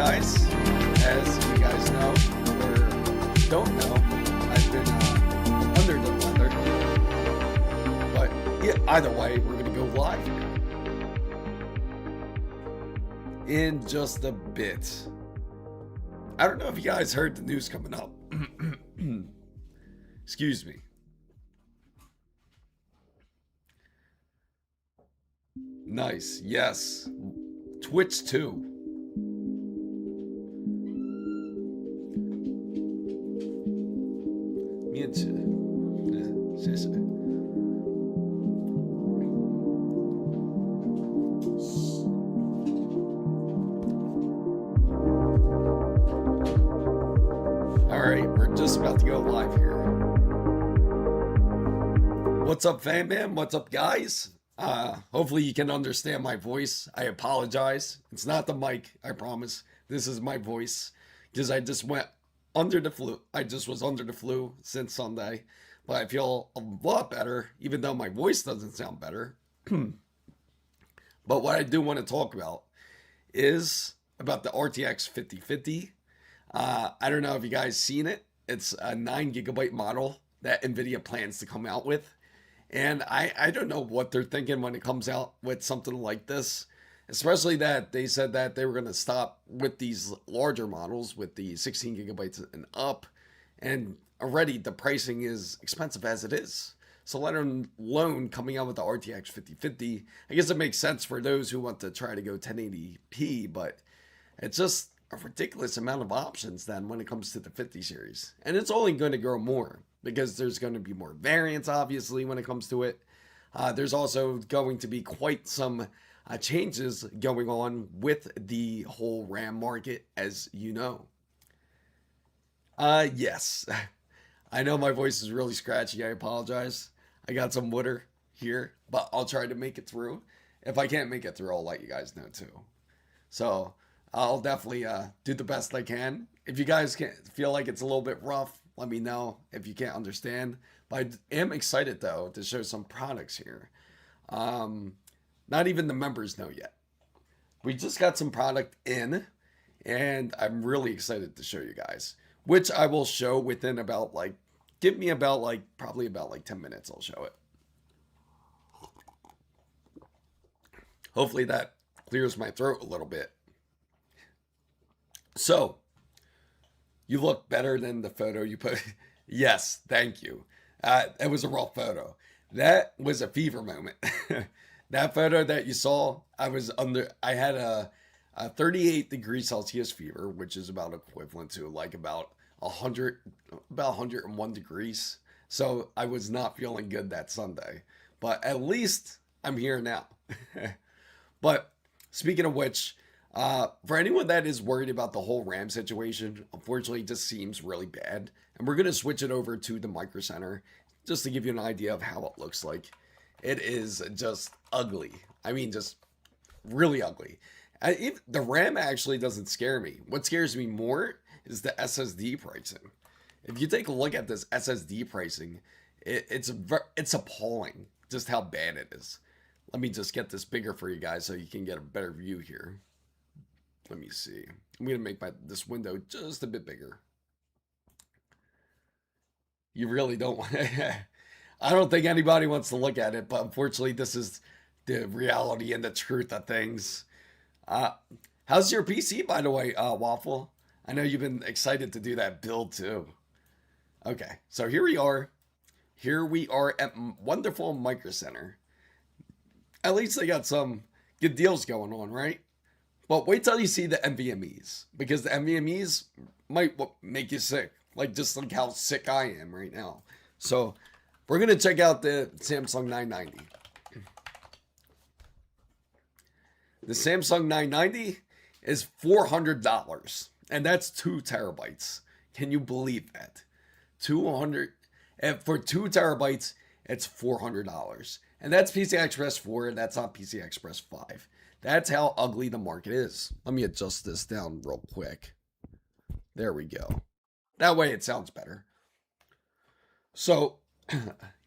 guys. As you guys know, or don't know, I've been under the weather. But yeah, either way, we're going to go live here in just a bit. I don't know if you guys heard the news coming up. Excuse me. Nice. Yes. Twitch too. Me and all right, we're just about to go live here. What's up, fam man? What's up, guys? Hopefully you can understand my voice. I apologize. It's not the mic, I promise. This is my voice because I just went under the flu. I just was under the flu since Sunday, but I feel a lot better, even though my voice doesn't sound better. But what I do want to talk about is about the RTX 5050. I don't know if you guys seen it. It's a 9GB model that NVIDIA plans to come out with. And I don't know what they're thinking when it comes out with something like this, especially that they said that they were going to stop with these larger models with the 16GB and up. And already the pricing is expensive as it is. So let alone coming out with the RTX 5050, I guess it makes sense for those who want to try to go 1080p, but it's just a ridiculous amount of options then when it comes to the 50 series. And it's only going to grow more, because there's going to be more variants, obviously, when it comes to it. There's also going to be quite some changes going on with the whole RAM market, as you know. Yes. I know my voice is really scratchy. I apologize. I got some water here, but I'll try to make it through. If I can't make it through, I'll let you guys know too. So I'll definitely do the best I can. If you guys feel like it's a little bit rough, let me know if you can't understand. But I am excited, though, to show some products here. Not even the members know yet. We just got some product in, and I'm really excited to show you guys, which I will show within about, like, give me about, like, probably about, like, 10 minutes I'll show it. Hopefully that clears my throat a little bit. So, you look better than the photo you put. Yes, thank you. It was a raw photo. That was a fever moment. That photo that you saw, I had a 38 degrees Celsius fever, which is about equivalent to like about 101 degrees. So I was not feeling good that Sunday, but at least I'm here now. But speaking of which, for anyone that is worried about the whole RAM situation, unfortunately, it just seems really bad. And we're going to switch it over to the Micro Center just to give you an idea of how it looks like. It is just ugly. I mean, just really ugly. The RAM actually doesn't scare me. What scares me more is the SSD pricing. If you take a look at this SSD pricing, it's appalling just how bad it is. Let me just get this bigger for you guys so you can get a better view here. Let me see. I'm going to make this window just a bit bigger. You really don't want I don't think anybody wants to look at it, but unfortunately this is the reality and the truth of things. How's your PC, by the way, Waffle? I know you've been excited to do that build too. Okay, so here we are. Here we are at wonderful Micro Center. At least they got some good deals going on, right? But wait till you see the NVMEs, because the NVMEs might make you sick, just like how sick I am right now. So we're going to check out the Samsung 990. The Samsung 990 is $400, and that's 2 terabytes. Can you believe that? 200, and for 2 terabytes, it's $400. And that's PCI Express 4, and that's not PCI Express 5. That's how ugly the market is. Let me adjust this down real quick. There we go. That way it sounds better. So,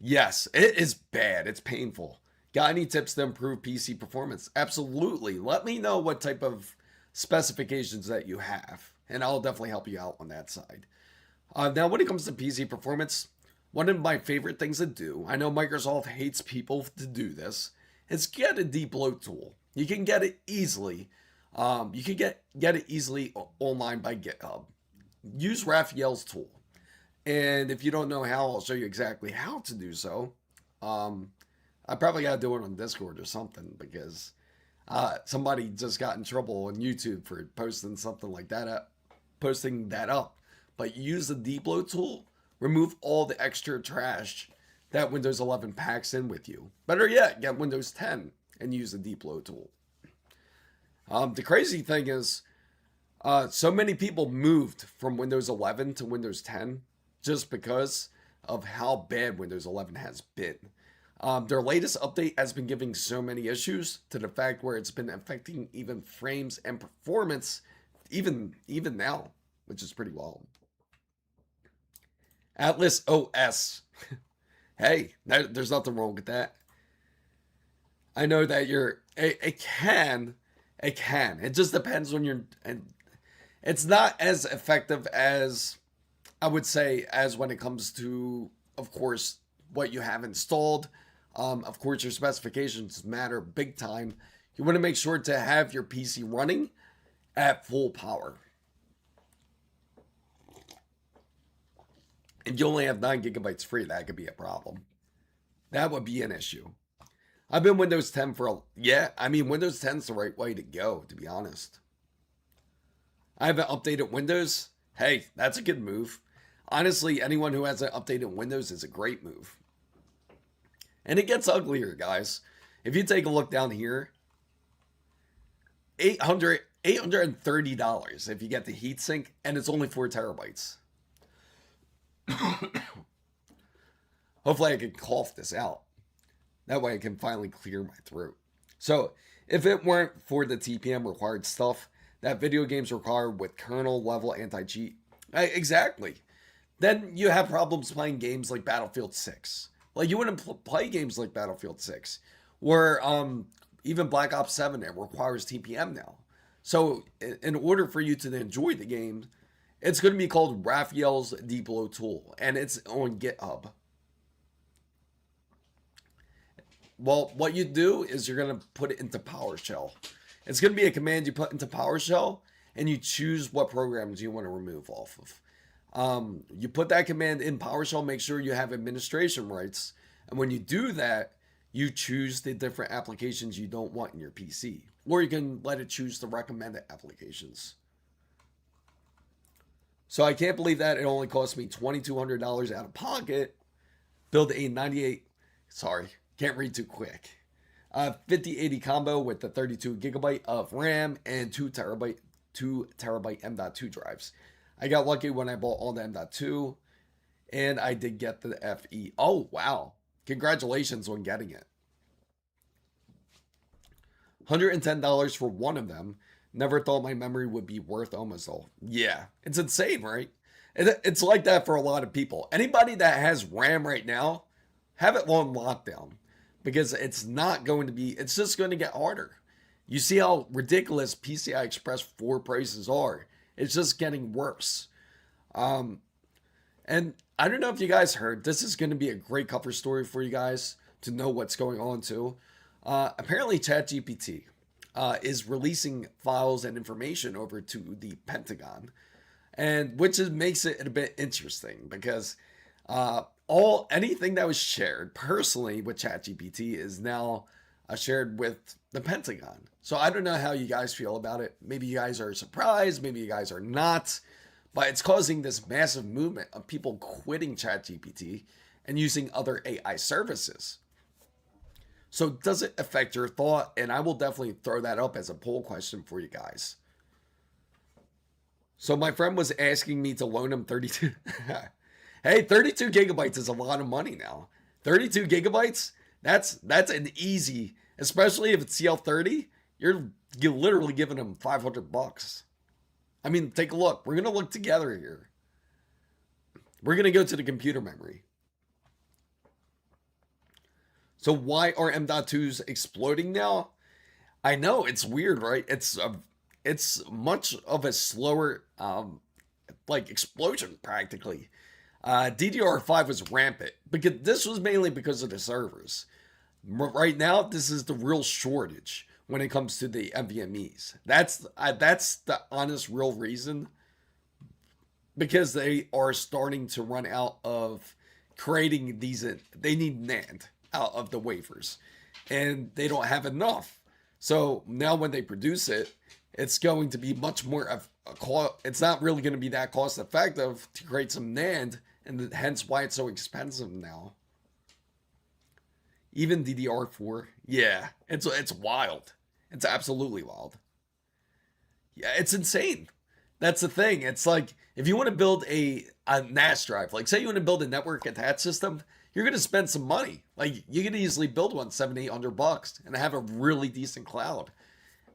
yes, it is bad. It's painful. Got any tips to improve PC performance? Absolutely. Let me know what type of specifications that you have. And I'll definitely help you out on that side. Now, when it comes to PC performance, one of my favorite things to do, I know Microsoft hates people to do this, is get a debloat tool. You can get it easily. You can get it easily online by GitHub. Use Raphael's tool. And if you don't know how, I'll show you exactly how to do so. I probably got to do it on Discord or something, because somebody just got in trouble on YouTube for posting something like that up, But use the debloat tool, remove all the extra trash that Windows 11 packs in with you. Better yet, get Windows 10 and use the debloat tool. The crazy thing is, so many people moved from Windows 11 to Windows 10 just because of how bad Windows 11 has been. Their latest update has been giving so many issues, to the fact where it's been affecting even frames and performance, even now, which is pretty wild. Atlas OS. Hey, there's nothing wrong with that. I know that it can. It just depends on and it's not as effective as, I would say, as when it comes to, of course, what you have installed. Of course, your specifications matter big time. You want to make sure to have your PC running at full power. And you only have 9 gigabytes free, that could be a problem. That would be an issue. I've been Windows 10 Windows 10 is the right way to go, to be honest. I haven't updated Windows. Hey, that's a good move. Honestly, anyone who hasn't updated Windows is a great move. And it gets uglier, guys. If you take a look down here, $830 if you get the heatsink, and it's only 4 terabytes. Hopefully I can cough this out. That way I can finally clear my throat. So, if it weren't for the TPM required stuff that video games require with kernel level anti-cheat, exactly, then you have problems playing games like Battlefield 6. Like, you wouldn't play games like Battlefield 6, where even Black Ops 7, it requires TPM now. So, in order for you to enjoy the game, it's going to be called Raphael's debloat tool, and it's on GitHub. Well, what you do is you're going to put it into PowerShell. It's going to be a command you put into PowerShell, and you choose what programs you want to remove off of. You put that command in PowerShell, make sure you have administration rights, and when you do that, you choose the different applications you don't want in your PC, or you can let it choose the recommended applications. So I can't believe that it only cost me $2,200 out of pocket. Build a 5080 combo with the 32 gigabyte of RAM and 2 terabyte M.2 drives. I got lucky when I bought all the M.2, and I did get the FE. Oh, wow. Congratulations on getting it. $110 for one of them. Never thought my memory would be worth almost all. Yeah, it's insane, right? It's like that for a lot of people. Anybody that has RAM right now, have it on lockdown, because it's not going to be, it's just going to get harder. You see how ridiculous PCI Express 4 prices are. It's just getting worse. And I don't know if you guys heard, this is going to be a great cover story for you guys to know what's going on too. Apparently ChatGPT is releasing files and information over to the Pentagon, and which makes it a bit interesting, because anything that was shared personally with ChatGPT is now shared with the Pentagon. So I don't know how you guys feel about it. Maybe you guys are surprised, maybe you guys are not, but it's causing this massive movement of people quitting ChatGPT and using other AI services. So does it affect your thought? And I will definitely throw that up as a poll question for you guys. So my friend was asking me to loan him 32. Hey, 32 gigabytes is a lot of money now. 32 gigabytes? That's an easy, especially if it's CL30, you're literally giving him $500. I mean, take a look. We're going to look together here. We're going to go to the computer memory. So why are M.2s exploding now? I know, it's weird, right? it's much of a slower like explosion practically. DDR5 was rampant, because this was mainly because of the servers. Right now, this is the real shortage when it comes to the NVMe's. That's the honest, real reason, because they are starting to run out of creating these. They need NAND out of the wafers, and they don't have enough. So now when they produce it, it's going to be much more of a cost. It's not really going to be that cost effective to create some NAND, and hence why it's so expensive now. Even DDR4, yeah, it's wild. It's absolutely wild. Yeah, it's insane. That's the thing. It's like, if you want to build a NAS drive, like say you want to build a network attached system, you're gonna spend some money. Like, you can easily build one $700-800 and have a really decent cloud.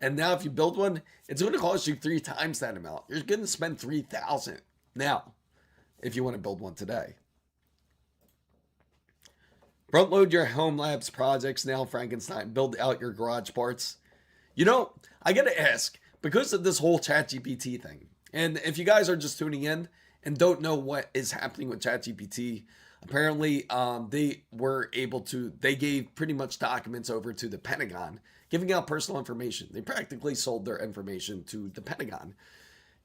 And now if you build one, it's gonna cost you 3 times that amount. You're gonna spend $3,000 now if you want to build one today. Front load your home labs projects now, Frankenstein. Build out your garage parts. You know, I gotta ask, because of this whole ChatGPT thing, and if you guys are just tuning in and don't know what is happening with ChatGPT, apparently they gave pretty much documents over to the Pentagon, giving out personal information. They practically sold their information to the Pentagon.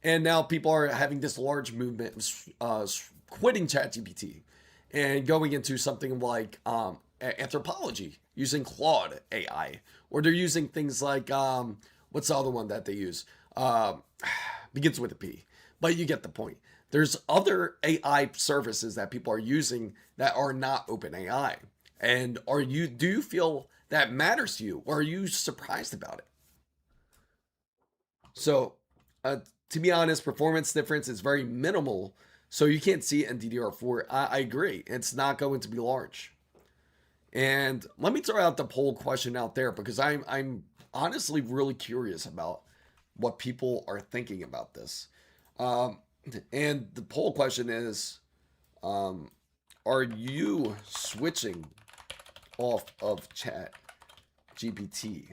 And now people are having this large movement of quitting ChatGPT and going into something like anthropology, using Claude AI, or they're using things like what's the other one that they use? Begins with a P, but you get the point. There's other AI services that people are using that are not OpenAI. And do you feel that matters to you, or are you surprised about it? So, to be honest, performance difference is very minimal, so you can't see it in DDR4. I agree, it's not going to be large. And let me throw out the poll question out there, because I'm honestly really curious about what people are thinking about this. And the poll question is, are you switching off of Chat GPT?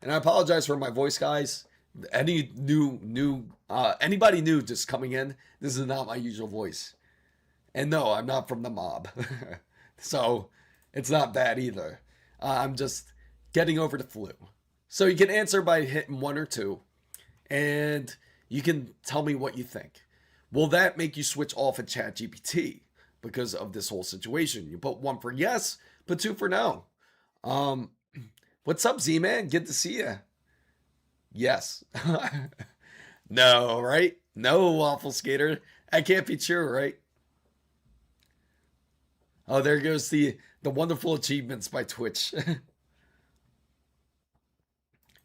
And I apologize for my voice, guys. Anybody new just coming in, this is not my usual voice. And no, I'm not from the mob. So it's not bad either. I'm just getting over the flu. So you can answer by hitting 1 or 2, and you can tell me what you think. Will that make you switch off of ChatGPT because of this whole situation? You put 1 for yes, put 2 for no. What's up, Z-Man? Good to see you. Yes. No, right? No, Waffle Skater. That can't be true, right? Oh, there goes the wonderful achievements by Twitch.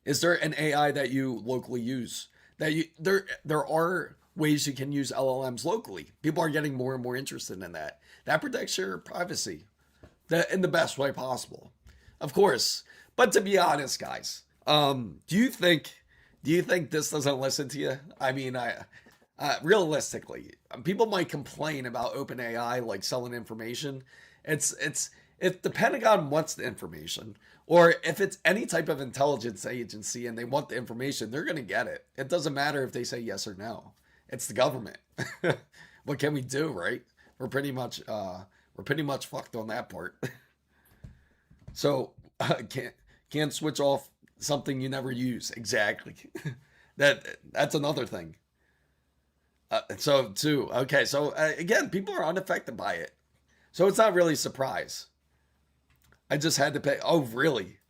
Is there an AI that you locally use? There are ways you can use LLMs locally. People are getting more and more interested in that. That protects your privacy in the best way possible, of course. But to be honest, guys, do you think this doesn't listen to you? I mean, realistically, people might complain about OpenAI like selling information. It's if the Pentagon wants the information, or if it's any type of intelligence agency and they want the information, they're going to get it. It doesn't matter if they say yes or no. It's the government. What can we do, right? We're pretty much fucked on that part. So can't switch off something you never use. Exactly. That's another thing. So too. Okay. So again, people are unaffected by it. So it's not really a surprise. I just had to pay. Oh, really?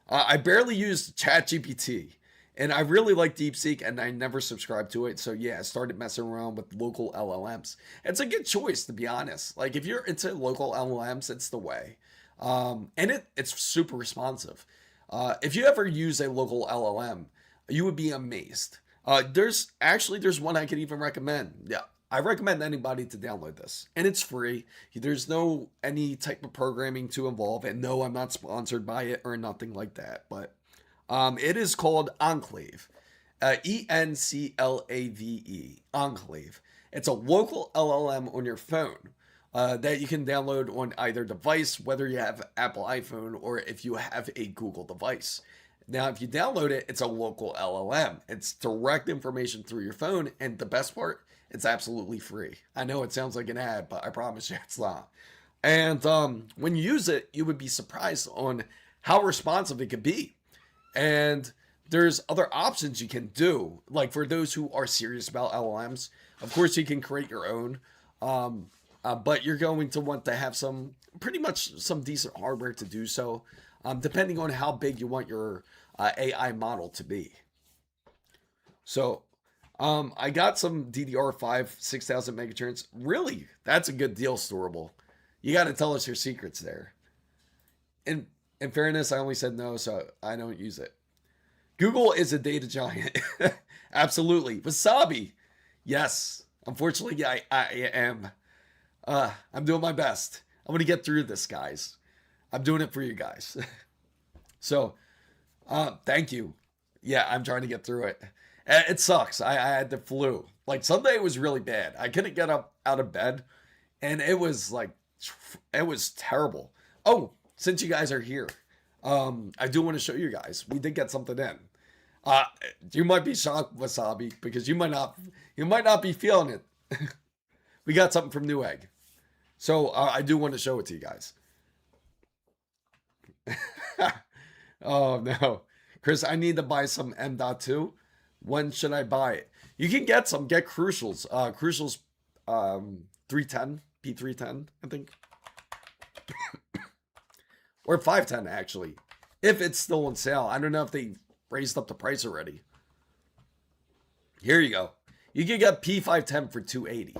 I barely used ChatGPT, and I really like DeepSeek, and I never subscribed to it. So yeah, I started messing around with local LLMs. It's a good choice, to be honest. Like, if you're into local LLMs, it's the way. And it's super responsive. If you ever use a local LLM, you would be amazed. There's one I could even recommend. Yeah, I recommend anybody to download this, and it's free. There's no any type of programming to involve, and no, I'm not sponsored by it or nothing like that. But it is called Enclave, Enclave, Enclave. It's a local LLM on your phone that you can download on either device, whether you have Apple iPhone or if you have a Google device. Now, if you download it, it's a local LLM. It's direct information through your phone. And the best part, it's absolutely free. I know it sounds like an ad, but I promise you it's not. And when you use it, you would be surprised on how responsive it could be. And there's other options you can do. Like for those who are serious about LLMs, of course, you can create your own. But you're going to want to have pretty much some decent hardware to do so, depending on how big you want your AI model to be. So I got some DDR5 6000 megahertz. Really, that's a good deal, Storable. You got to tell us your secrets there. In fairness, I only said no, so I don't use it. Google is a data giant. Absolutely. Wasabi. Yes. Unfortunately, I am. I'm doing my best. I'm going to get through this, guys. I'm doing it for you guys. So, thank you. Yeah, I'm trying to get through it. It sucks. I had the flu. Like Sunday it was really bad. I couldn't get up out of bed, and it was terrible. Oh, since you guys are here, I do want to show you guys. We did get something in. You might be shocked, Wasabi, because you might not be feeling it. We got something from Newegg. So I do want to show it to you guys. Oh no, Chris, I need to buy some M.2. When should I buy it? You can get some. Get Crucials. Crucials 310, P310, I think. Or 510 actually. If it's still on sale. I don't know if they raised up the price already. Here you go. You can get P510 for 280.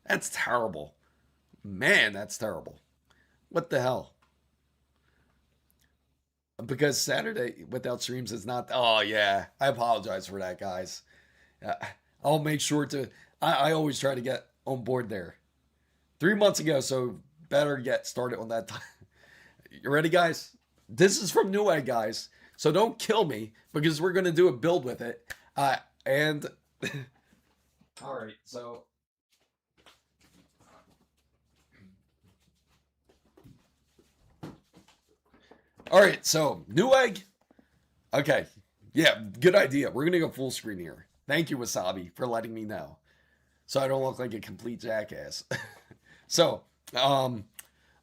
That's terrible. Man, that's terrible. What the hell? Because Saturday without streams is not. Oh, yeah. I apologize for that, guys. I'll make sure to. I always try to get on board there. 3 months ago, so better get started on that time. You ready, guys? This is from Newegg, guys. So don't kill me because we're going to do a build with it. And. All right, so. All right, so Newegg. Okay, yeah, good idea. We're gonna go full screen here. Thank you, Wasabi, for letting me know, so I don't look like a complete jackass. So, all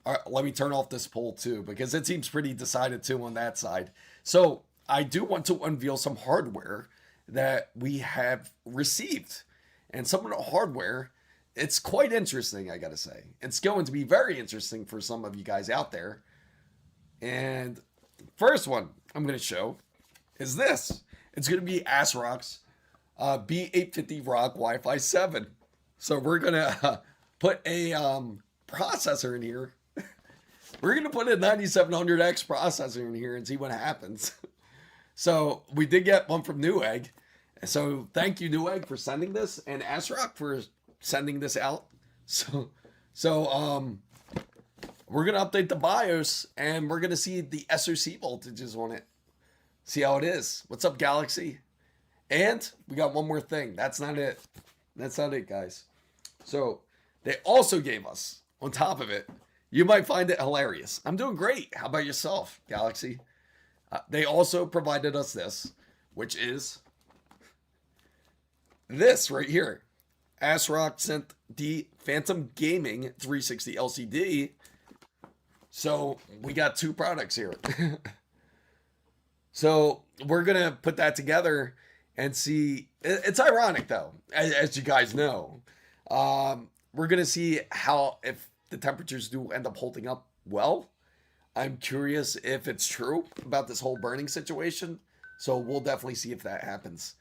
right, let me turn off this poll too because it seems pretty decided too on that side. So I do want to unveil some hardware that we have received, and some of the hardware. It's quite interesting, I gotta say. It's going to be very interesting for some of you guys out there. And first one I'm going to show is this. It's going to be ASRock's B850 ROG Wi-Fi 7. So we're going to put a processor in here. We're going to put a 9700X processor in here and see what happens. So we did get one from Newegg. So thank you, Newegg, for sending this, and ASRock for sending this out. So we're going to update the BIOS, and we're going to see the SoC voltages on it. See how it is. What's up, Galaxy? And we got one more thing. That's not it. That's not it, guys. So they also gave us, on top of it, you might find it hilarious. I'm doing great. How about yourself, Galaxy? They also provided us this, which is this right here. ASRock sent the Phantom Gaming 360 LCD. So we got two products here. So we're going to put that together and see. It's ironic, though, as you guys know. We're going to see if the temperatures do end up holding up well. I'm curious if it's true about this whole burning situation. So we'll definitely see if that happens.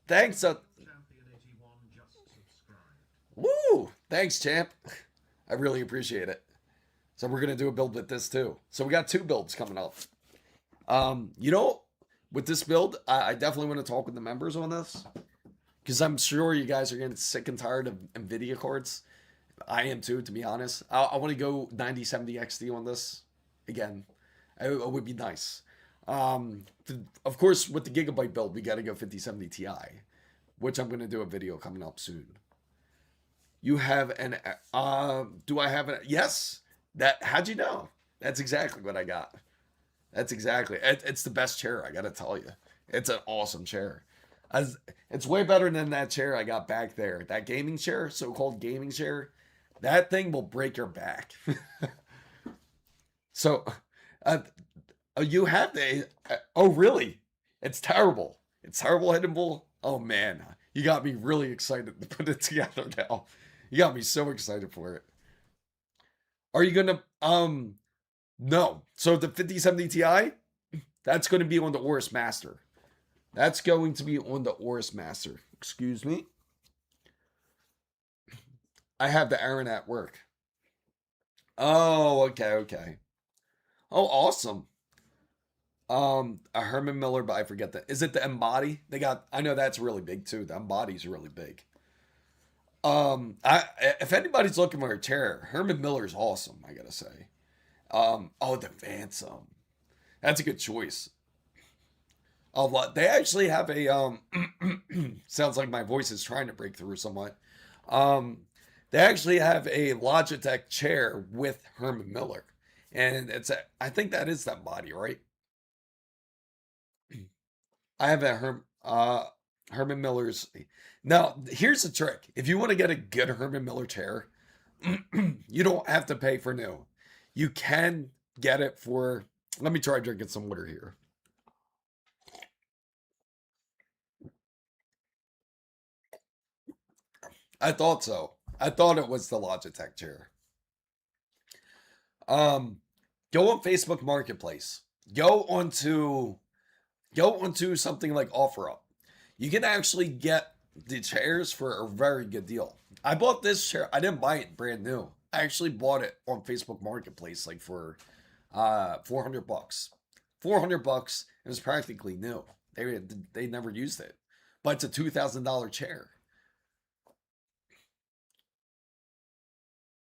Thanks. Woo! Thanks, champ. I really appreciate it. So we're going to do a build with this too. So we got two builds coming up. With this build, I definitely want to talk with the members on this. Because I'm sure you guys are getting sick and tired of NVIDIA cards. I am too, to be honest. I want to go 9070 XT on this again. It would be nice. Of course, with the Gigabyte build, we got to go 5070 Ti. Which I'm going to do a video coming up soon. You have an... do I have an... Yes! How'd you know? That's exactly what I got. That's exactly. It's the best chair. I gotta tell you, it's an awesome chair. As it's way better than that chair I got back there. That gaming chair, so-called gaming chair, that thing will break your back. So, uh, you have the. Oh, really? It's terrible. It's terrible, Hidden Bull. Oh man, you got me really excited to put it together now. You got me so excited for it. Are you gonna? No. So the 5070 Ti, that's going to be on the Oris Master. That's going to be on the Oris Master. Excuse me. I have the Aaron at work. Oh, okay, okay. Oh, awesome. A Herman Miller, but I forget that. Is it the Embody? They got. I know that's really big too. The Embody's really big. I if anybody's looking for a chair, Herman Miller's awesome. I gotta say. Oh, the Phantom. That's a good choice. They actually have a sounds like my voice is trying to break through somewhat. Um, they actually have a Logitech chair with Herman Miller, and I think that is that body, right? I have Herman Miller's. Now, here's the trick: if you want to get a good Herman Miller chair, you don't have to pay for new. You can get it for. Let me try drinking some water here. I thought so. I thought it was the Logitech chair. Um, go on Facebook Marketplace. Go onto go onto something like OfferUp. You can actually get the chairs for a very good deal. I bought this chair. I didn't buy it brand new. I actually bought it on Facebook Marketplace like for 400 bucks. 400 bucks. It was practically new. They never used it. But it's a $2,000 chair.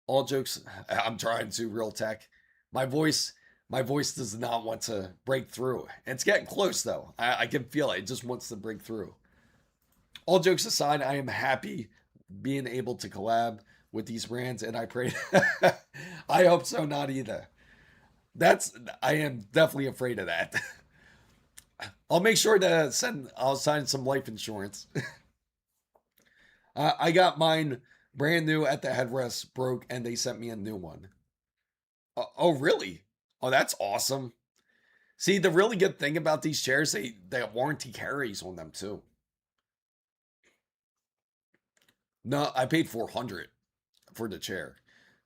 All jokes, I'm trying to real tech. My voice, my voice does not want to break through. It's getting close though. I can feel it. It just wants to break through. All jokes aside, I am happy being able to collab with these brands, and I pray. I hope so. Not either. I am definitely afraid of that. I'll make sure to send. I'll sign some life insurance. I got mine brand new at the headrest, broke, and they sent me a new one. Oh, really? Oh, that's awesome. See, the really good thing about these chairs, they have warranty carries on them too. No, I paid 400 for the chair.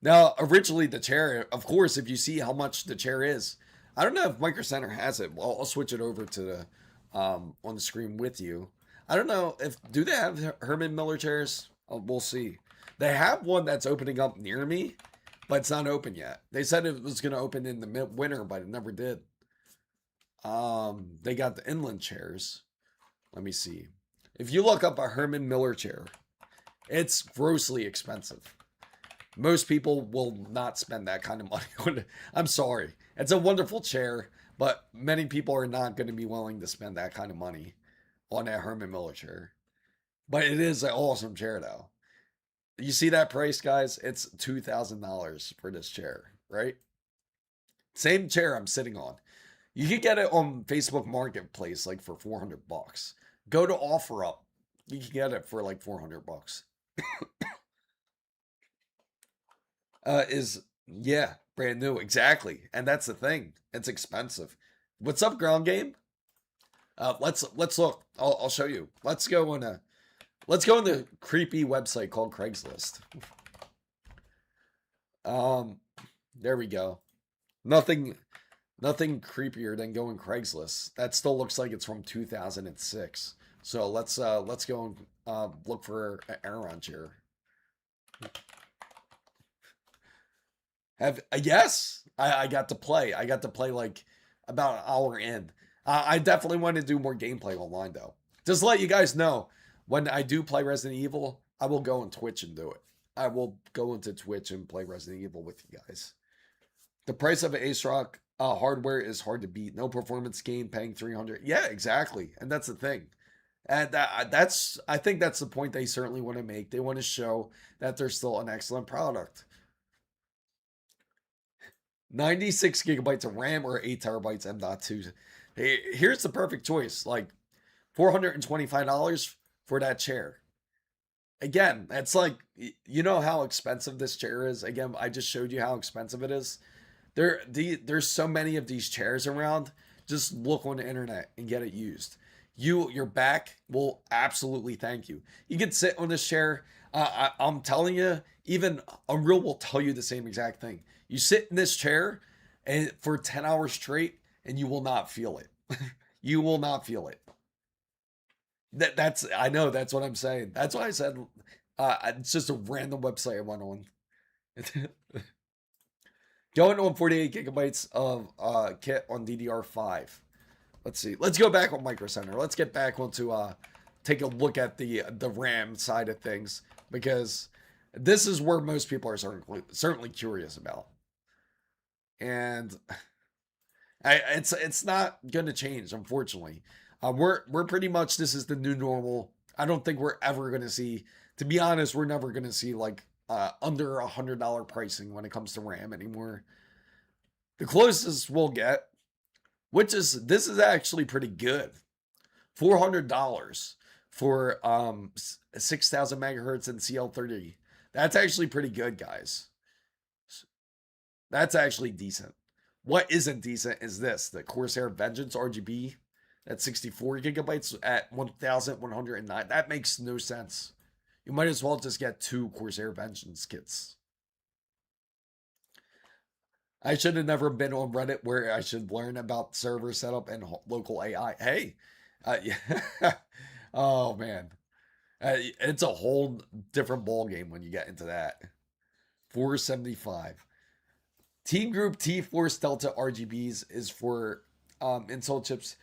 Now, originally the chair, of course, if you see how much the chair is, I don't know if Micro Center has it. Well, I'll switch it over to the on the screen with you. I don't know if do they have Herman Miller chairs? We'll see. They have one that's opening up near me, but it's not open yet. They said it was going to open in the winter, but it never did. They got the inland chairs. Let me see. If you look up a Herman Miller chair, it's grossly expensive. Most people will not spend that kind of money on it. I'm sorry. It's a wonderful chair, but many people are not going to be willing to spend that kind of money on a Herman Miller chair. But it is an awesome chair, though. You see that price, guys? It's $2,000 for this chair, right? Same chair I'm sitting on. You can get it on Facebook Marketplace like for 400 bucks. Go to OfferUp. You can get it for like 400 bucks. Is yeah, brand new, exactly. And that's the thing. It's expensive. What's up, ground game? Let's look. I'll show you. Let's go on the creepy website called Craigslist. There we go. Nothing creepier than going Craigslist. That still looks like it's from 2006. So let's go and look for an Aeron chair. Yes, I got to play. I got to play like about an hour in. I definitely want to do more gameplay online though. Just to let you guys know, when I do play Resident Evil, I will go on Twitch and do it. I will go into Twitch and play Resident Evil with you guys. The price of an ASRock hardware is hard to beat. No performance gain paying 300. Yeah, exactly. And that's the thing. And I think that's the point they certainly want to make. They want to show that they're still an excellent product. 96 gigabytes of RAM or 8 terabytes M.2. Hey, here's the perfect choice. Like $425 for that chair. Again, that's like, you know how expensive this chair is. Again, I just showed you how expensive it is. There's so many of these chairs around. Just look on the internet and get it used. Your back will absolutely thank you. You can sit on this chair. I'm telling you, even Unreal will tell you the same exact thing. You sit in this chair and for 10 hours straight, and you will not feel it. You will not feel it. That's I know that's what I'm saying. That's why I said it's just a random website I went on. Going on 48 gigabytes of kit on DDR5. Let's see. Let's go back on Micro Center. Let's get back onto take a look at the RAM side of things, because this is where most people are certainly curious about. And it's not going to change, unfortunately. We're pretty much, this is the new normal. I don't think we're ever going to see, to be honest, we're never going to see like under $100 pricing when it comes to RAM anymore. The closest we'll get, this is actually pretty good. $400 for 6,000 megahertz and CL30. That's actually pretty good, guys. That's actually decent. What isn't decent is this, the Corsair Vengeance RGB at 64 gigabytes at 1,109. That makes no sense. You might as well just get 2 Corsair Vengeance kits. I should have never been on Reddit where I should learn about server setup and local AI. Hey, yeah. Oh man, it's a whole different ball game when you get into that. 475. Team Group T-Force Delta RGBs is for Intel chips.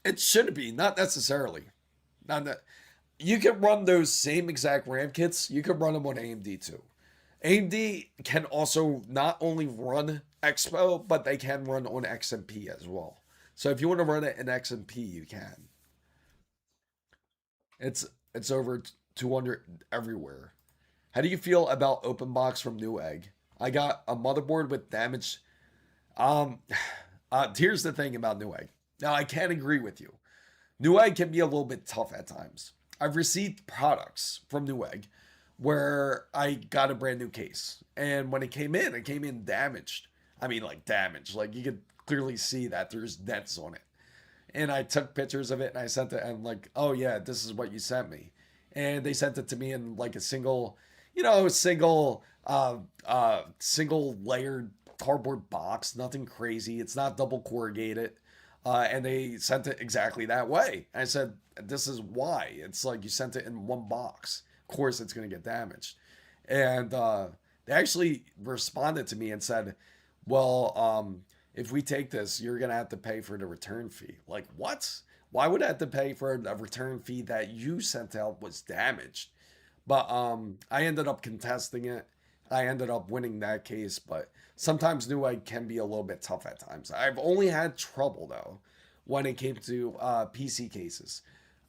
It should be, not necessarily. Not that you can run those same exact RAM kits. You can run them on AMD too. AMD can also not only run Expo, but they can run on XMP as well. So if you want to run it in XMP, you can. It's over 200 everywhere. How do you feel about OpenBox from Newegg? I got a motherboard with damage. Here's the thing about Newegg. Now I can't agree with you. Newegg can be a little bit tough at times. I've received products from Newegg where I got a brand new case, and when it came in damaged. I mean, like damaged. Like you could clearly see that there's dents on it. And I took pictures of it and I sent it, and I'm like, oh yeah, this is what you sent me. And they sent it to me in like a single, single layered cardboard box, nothing crazy. It's not double corrugated. And they sent it exactly that way. I said, this is why. It's like you sent it in one box. Of course, it's going to get damaged. And they actually responded to me and said, well, if we take this, you're going to have to pay for the return fee. Like, what? Why would I have to pay for a return fee that you sent out was damaged? But I ended up contesting it. I ended up winning that case, but sometimes Newegg can be a little bit tough at times. I've only had trouble though when it came to PC cases.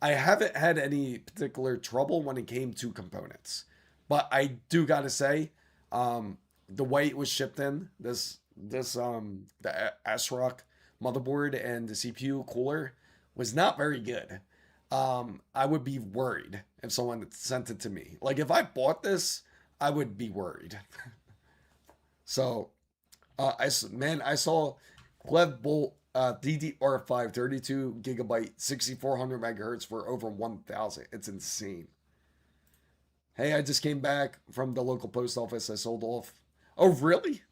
I haven't had any particular trouble when it came to components, but I do gotta say, the way it was shipped in, the ASRock motherboard and the CPU cooler was not very good. I would be worried if someone sent it to me. Like if I bought this, I would be worried. So, I saw Clev Bolt DDR5 32 gigabyte 6400 megahertz for over 1,000. It's insane. Hey, I just came back from the local post office. I sold off. Oh, really?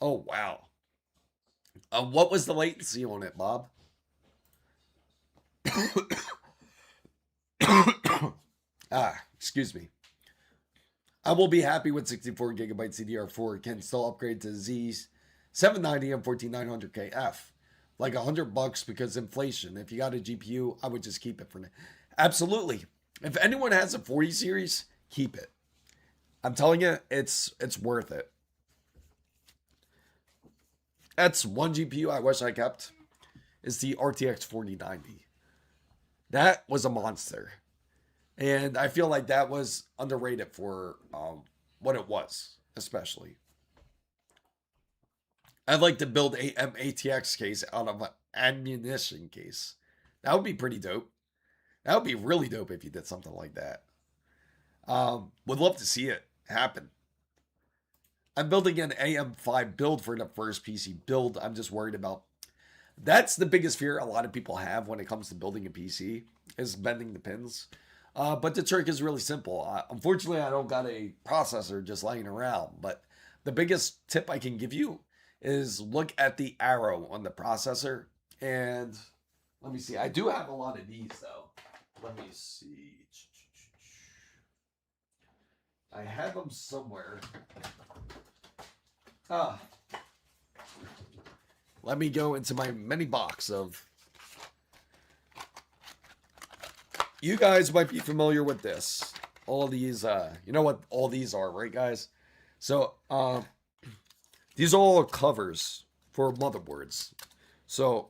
Oh, wow. What was the latency on it, Bob? Excuse me. I will be happy with 64 gigabytes DDR4. Can still upgrade to Z790 and 14900KF. Like $100 because inflation. If you got a GPU, I would just keep it for now. Absolutely. If anyone has a 40 series, keep it. I'm telling you, it's worth it. That's one GPU I wish I kept. Is the RTX 4090. That was a monster. And I feel like that was underrated for what it was, especially. I'd like to build a ATX case out of an ammunition case. That would be pretty dope. That would be really dope if you did something like that. Would love to see it happen. I'm building an AM5 build for the first PC build. I'm just worried about. That's the biggest fear a lot of people have when it comes to building a PC is bending the pins. But the trick is really simple. Unfortunately, I don't got a processor just lying around. But the biggest tip I can give you is look at the arrow on the processor. And let me see. I do have a lot of these though. Let me see. I have them somewhere. Let me go into my mini box of. You guys might be familiar with this. All of these, you know what all these are, right, guys? So, these are all covers for motherboards. So,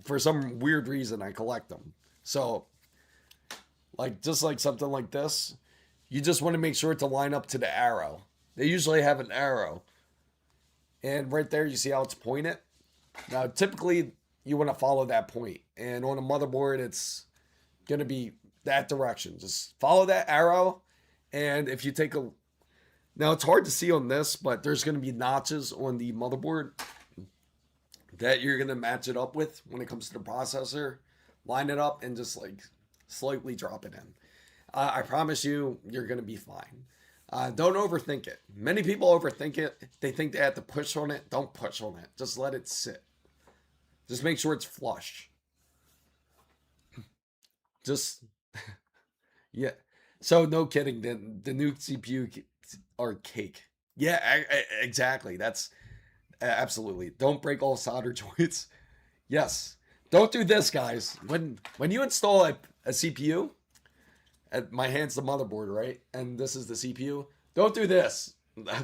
for some weird reason, I collect them. So, like, just like something like this, you just want to make sure to line up to the arrow. They usually have an arrow. And right there, you see how it's pointed? Now, typically, you want to follow that point. And on a motherboard, it's going to be that direction. Just follow that arrow. And if you take a... Now, it's hard to see on this, but there's going to be notches on the motherboard that you're going to match it up with when it comes to the processor. Line it up and just like slightly drop it in. I promise you, you're going to be fine. Don't overthink it. Many people overthink it. They think they have to push on it. Don't push on it. Just let it sit. Just make sure it's flush. Just, yeah. So no kidding. The new CPU are cake. Yeah, exactly. That's absolutely. Don't break all solder joints. Yes. Don't do this, guys. When you install a CPU, my hand's the motherboard, right? And this is the CPU. Don't do this.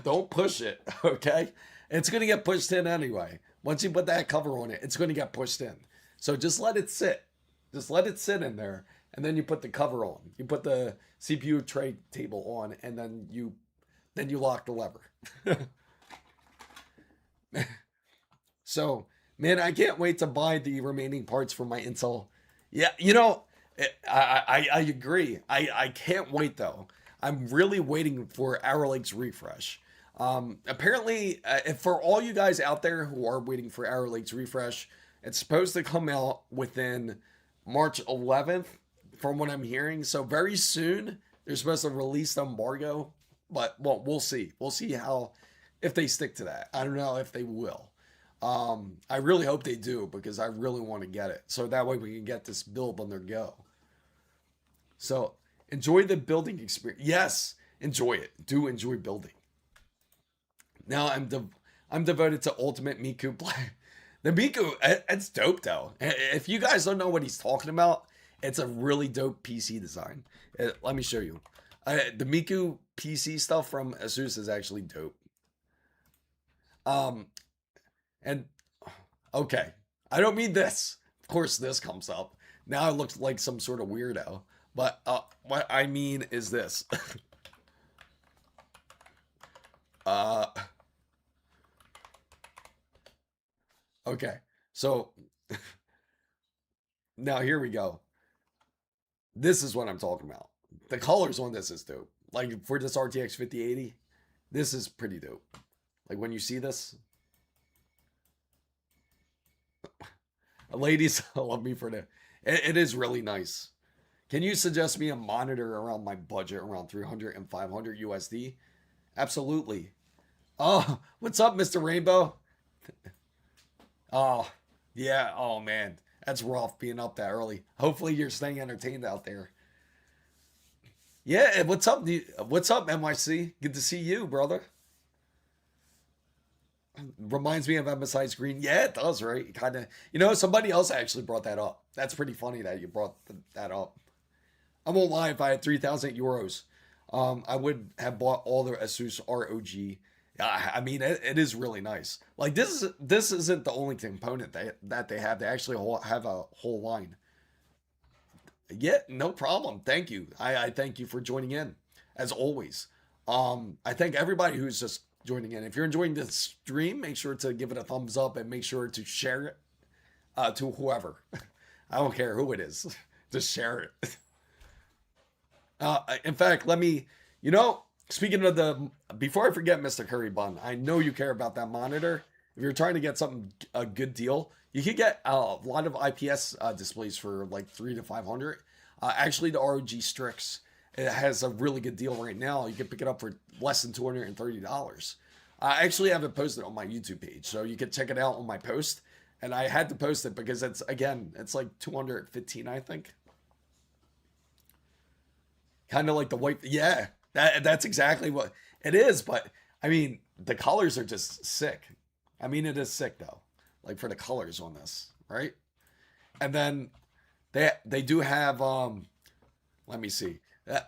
Don't push it, okay? It's going to get pushed in anyway. Once you put that cover on it, it's going to get pushed in. So just let it sit. Just let it sit in there. And then you put the cover on. You put the CPU tray table on, and then you lock the lever. So, man, I can't wait to buy the remaining parts for my Intel. Yeah, you know, I agree. I can't wait though. I'm really waiting for Arrow Lake's refresh. Apparently, for all you guys out there who are waiting for Arrow Lake's refresh, it's supposed to come out within March 11th, from what I'm hearing. So very soon, they're supposed to release the embargo. But well, we'll see. We'll see how if they stick to that. I don't know if they will. I really hope they do because I really want to get it. So that way we can get this build on their go. So enjoy the building experience. Yes, enjoy it. Do enjoy building. Now I'm devoted to Ultimate Miku play. The Miku, it's dope though. If you guys don't know what he's talking about, it's a really dope PC design. Let me show you. The Miku PC stuff from ASUS is actually dope. And okay, I don't mean this. Of course, this comes up. Now it looks like some sort of weirdo. But what I mean is this. Okay, so now here we go. This is what I'm talking about. The colors on this is dope. Like for this RTX 5080, this is pretty dope. Like when you see this, ladies love me for that. It is really nice. Can you suggest me a monitor around my budget, around 300 and 500 USD? Absolutely. Oh, what's up, Mr. Rainbow? Oh, yeah. Oh, man. That's rough being up that early. Hopefully you're staying entertained out there. Yeah, what's up? What's up, NYC? Good to see you, brother. Reminds me of MSI's Green. Yeah, it does, right? Kind of. You know, somebody else actually brought that up. That's pretty funny that you brought that up. I won't lie, if I had 3,000 euros, I would have bought all the ASUS ROG. I mean, it is really nice. Like this isn't the only component that they have. They actually have a whole line. Yeah, no problem. Thank you. I thank you for joining in, as always. I thank everybody who's just joining in. If you're enjoying this stream, make sure to give it a thumbs up and make sure to share it to whoever. I don't care who it is. Just share it. In fact, let me, speaking of before I forget, Mr. Curry Bun, I know you care about that monitor. If you're trying to get a good deal, you could get a lot of IPS displays for like 300 to 500. Actually, the ROG Strix, it has a really good deal right now. You can pick it up for less than $230. I actually have it posted on my YouTube page, so you can check it out on my post. And I had to post it because it's like 215, I think. Kind of like the white, yeah. That's exactly what it is. But I mean, the colors are just sick. I mean, it is sick though, like for the colors on this, right? And then they do have let me see.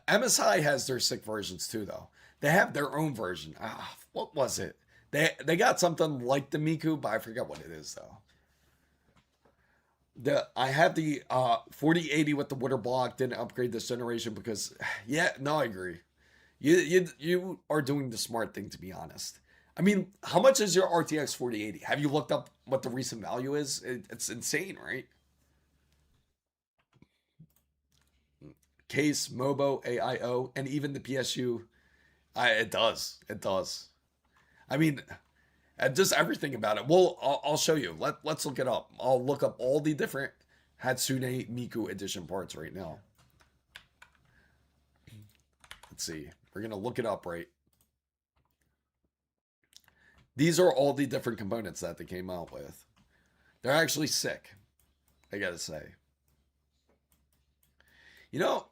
MSI has their sick versions too, though. They have their own version. What was it? They got something like the Miku, but I forget what it is though. I have the 4080 with the water block. Didn't upgrade this generation because, yeah, no, I agree. You are doing the smart thing, to be honest. I mean, how much is your RTX 4080? Have you looked up what the recent value is? It's insane, right? Case, Mobo, AIO, and even the PSU. It does. It does. I mean, just everything about it. Well, I'll show you. Let's look it up. I'll look up all the different Hatsune Miku edition parts right now. Let's see. We're going to look it up, right? These are all the different components that they came out with. They're actually sick, I gotta say. You know,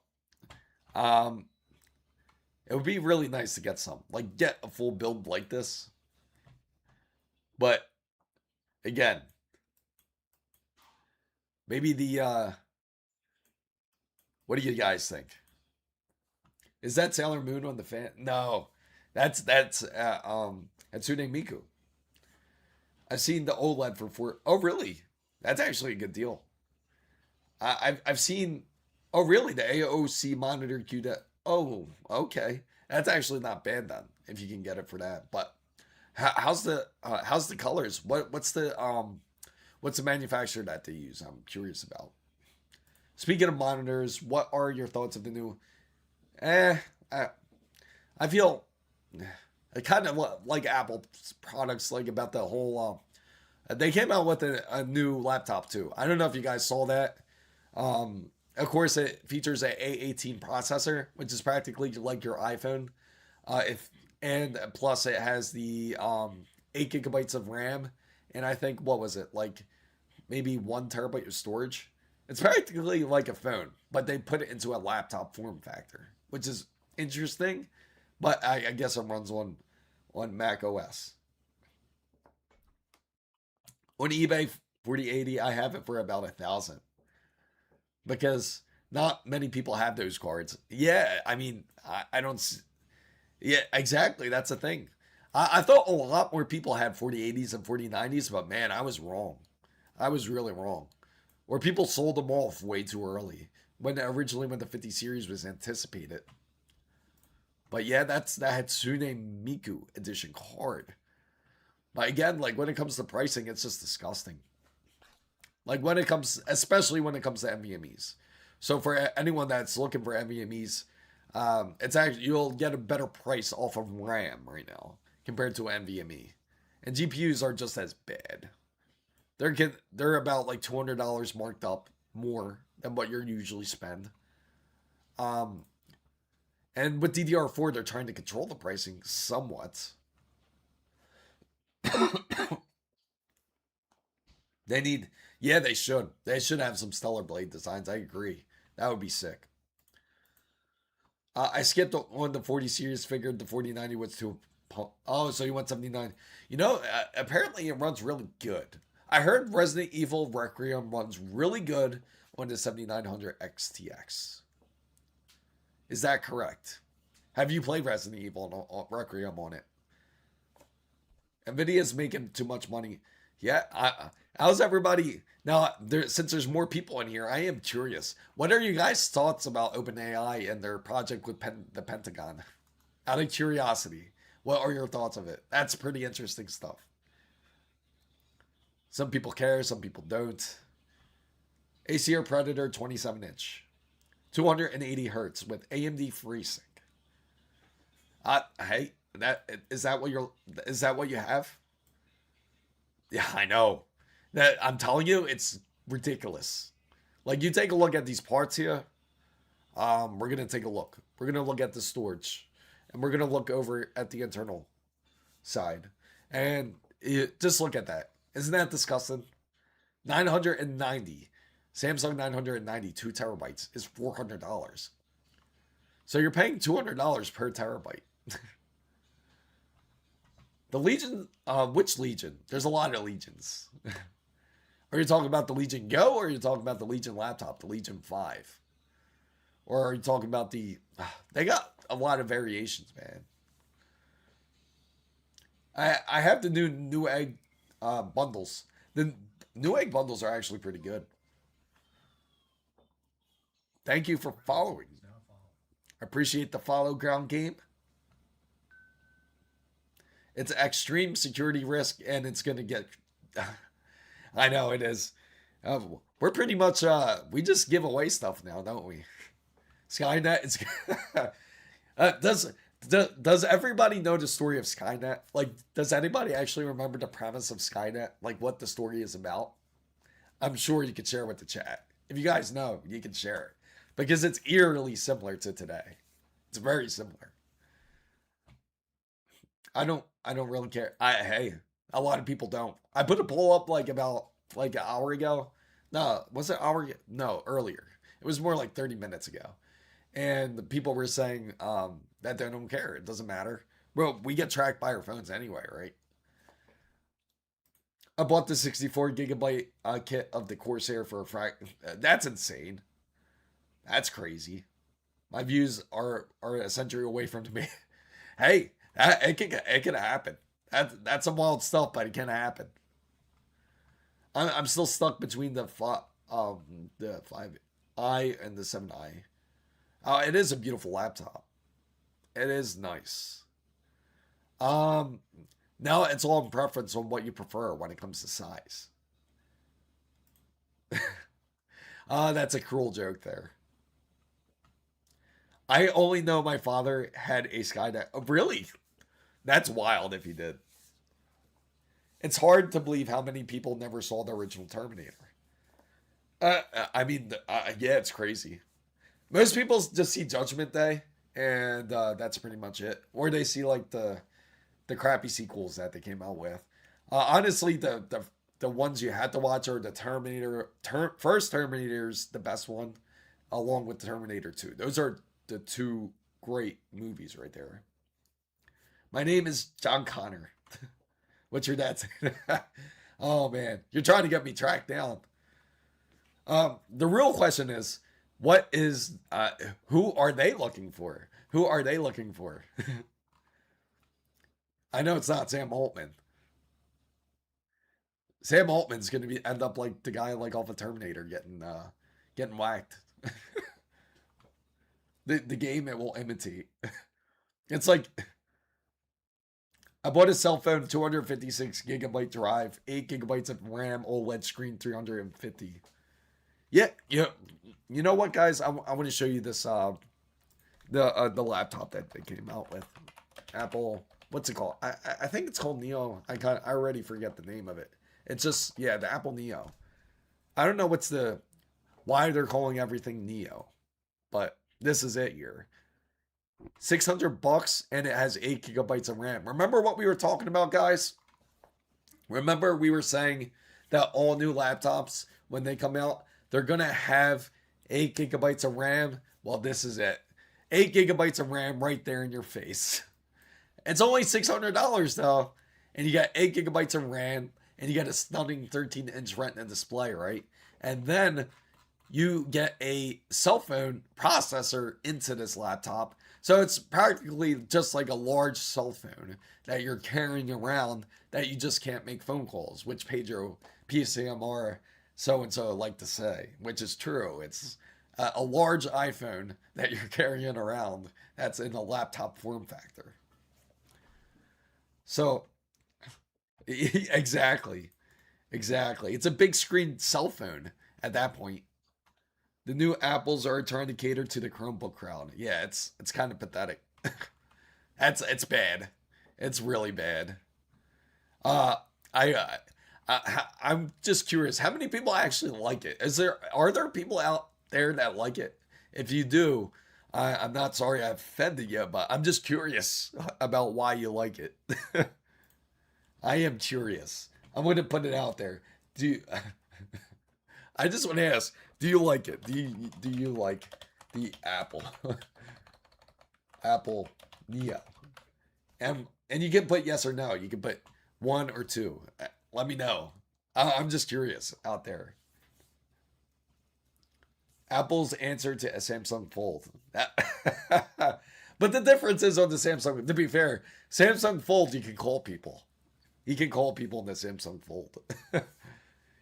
it would be really nice to get some. Like, get a full build like this. But, again, maybe what do you guys think? Is that Sailor Moon on the fan? No, that's Hatsune Miku. I've seen the OLED for 4. Oh, really? That's actually a good deal. I've seen. Oh, really? The AOC monitor QD. Oh, okay. That's actually not bad then, if you can get it for that. But how's the colors? What's the manufacturer that they use? I'm curious about. Speaking of monitors, what are your thoughts of the new? I feel kind of like Apple products, like about the whole. They came out with a new laptop too. I don't know if you guys saw that. Of course, it features a A18 processor, which is practically like your iPhone. And plus it has the 8 gigabytes of RAM, and I think what was it, like maybe 1 terabyte of storage. It's practically like a phone, but they put it into a laptop form factor, which is interesting. But I guess it runs on Mac OS. On eBay 4080, I have it for about 1,000 because not many people have those cards. Yeah, I mean, I don't. Yeah, exactly. That's the thing. I thought a lot more people had 4080s and 4090s, but man, I was wrong. I was really wrong. Or people sold them off way too early when the 50 series was anticipated. But yeah, that's the Hatsune Miku edition card. But again, like when it comes to pricing, it's just disgusting. Like especially when it comes to NVMe's. So for anyone that's looking for NVMe's, it's actually, you'll get a better price off of RAM right now compared to NVMe. And GPUs are just as bad. They're about like $200 marked up more than what you usually spend. And with DDR4, they're trying to control the pricing somewhat. They should. They should have some stellar blade designs. I agree. That would be sick. I skipped on the 40 series, figured the 4090 was too. Oh, so you want 79. Apparently it runs really good. I heard Resident Evil Requiem runs really good on the 7900 XTX. Is that correct? Have you played Resident Evil Requiem on it? NVIDIA's making too much money. Yeah, how's everybody? Now, since there's more people in here, I am curious. What are you guys' thoughts about OpenAI and their project with the Pentagon? Out of curiosity, What are your thoughts of it? That's pretty interesting stuff. Some people care, some people don't. ACR Predator 27-inch, 280 hertz with AMD FreeSync. Hey, is that what you have? Yeah, I know. That I'm telling you, it's ridiculous. Like you take a look at these parts here. We're gonna take a look. We're gonna look at the storage, and we're gonna look over at the internal side, and just look at that. Isn't that disgusting? 990, Samsung 990, 2 terabytes is $400. So you're paying $200 per terabyte. The Legion, which Legion? There's a lot of Legions. Are you talking about the Legion Go, or are you talking about the Legion laptop, the Legion 5? Or are you talking about the... They got a lot of variations, man. I have the new egg bundles. The new egg bundles are actually pretty good. Thank you for following. I appreciate the follow, ground game. It's extreme security risk, and it's going to get... I know it is. We're pretty much... we just give away stuff now, don't we? Skynet is... does everybody know the story of Skynet? Like, does anybody actually remember the premise of Skynet? Like, what the story is about? I'm sure you could share with the chat. If you guys know, you can share it. Because it's eerily similar to today. It's very similar. I don't really care. Hey, a lot of people don't. I put a poll up about an hour ago. No, was it hour? No, earlier. It was more like 30 minutes ago. And the people were saying that they don't care. It doesn't matter. Well, we get tracked by our phones anyway, right? I bought the 64 gigabyte kit of the Corsair for a fraction. That's insane. That's crazy. My views are a century away from me. Hey, it can happen. That's some wild stuff, but it can happen. I'm still stuck between the 5i and the 7i. It is a beautiful laptop. It is nice. Now it's all in preference on what you prefer when it comes to size. That's a cruel joke there. I only know my father had a Skynet. Oh, really? That's wild if he did. It's hard to believe how many people never saw the original Terminator. I mean, yeah, it's crazy. Most people just see Judgment Day, and that's pretty much it. Or they see like the crappy sequels that they came out with. Honestly, the ones you had to watch are the Terminator. First Terminator's the best one, along with Terminator 2. Those are the two great movies right there. My name is John Connor. What's your dad saying? Oh man, you're trying to get me tracked down. The real question is, what is who are they looking for? Who are they looking for? I know it's not Sam Altman. Sam Altman's gonna end up like the guy like off of Terminator getting whacked. The game it will imitate. It's like I bought a cell phone, 256 gigabyte drive, 8 gigabytes of RAM, OLED screen, 350. Yeah, you know what, guys? I want to show you this the laptop that they came out with. Apple, what's it called? I think it's called Neo. I already forget the name of it. It's just, yeah, the Apple Neo. I don't know why they're calling everything Neo, but this is it here. $600 and it has 8 gigabytes of RAM. Remember what we were talking about, guys? Remember we were saying that all new laptops, when they come out, they're going to have 8 gigabytes of RAM? Well, this is it. 8 gigabytes of RAM right there in your face. It's only $600 though. And you got 8 gigabytes of RAM and you got a stunning 13-inch Retina display, right? And then you get a cell phone processor into this laptop. So it's practically just like a large cell phone that you're carrying around that you just can't make phone calls, which Pedro PCMR so-and-so like to say, which is true. It's a large iPhone that you're carrying around that's in a laptop form factor. So exactly, exactly. It's a big screen cell phone at that point. The new Apples are trying to cater to the Chromebook crowd. Yeah, it's kind of pathetic. It's bad. It's really bad. Uh, I, I'm just curious. How many people actually like it? Are there people out there that like it? If you do, I'm not sorry I offended you, but I'm just curious about why you like it. I am curious. I'm going to put it out there. Do you, I just want to ask, do you like it? Do you like the Apple Apple Neo? And you can put yes or no. You can put one or two. Let me know. I'm just curious out there. Apple's answer to a Samsung Fold. But the difference is on the Samsung, to be fair, Samsung Fold, you can call people. You can call people in the Samsung Fold.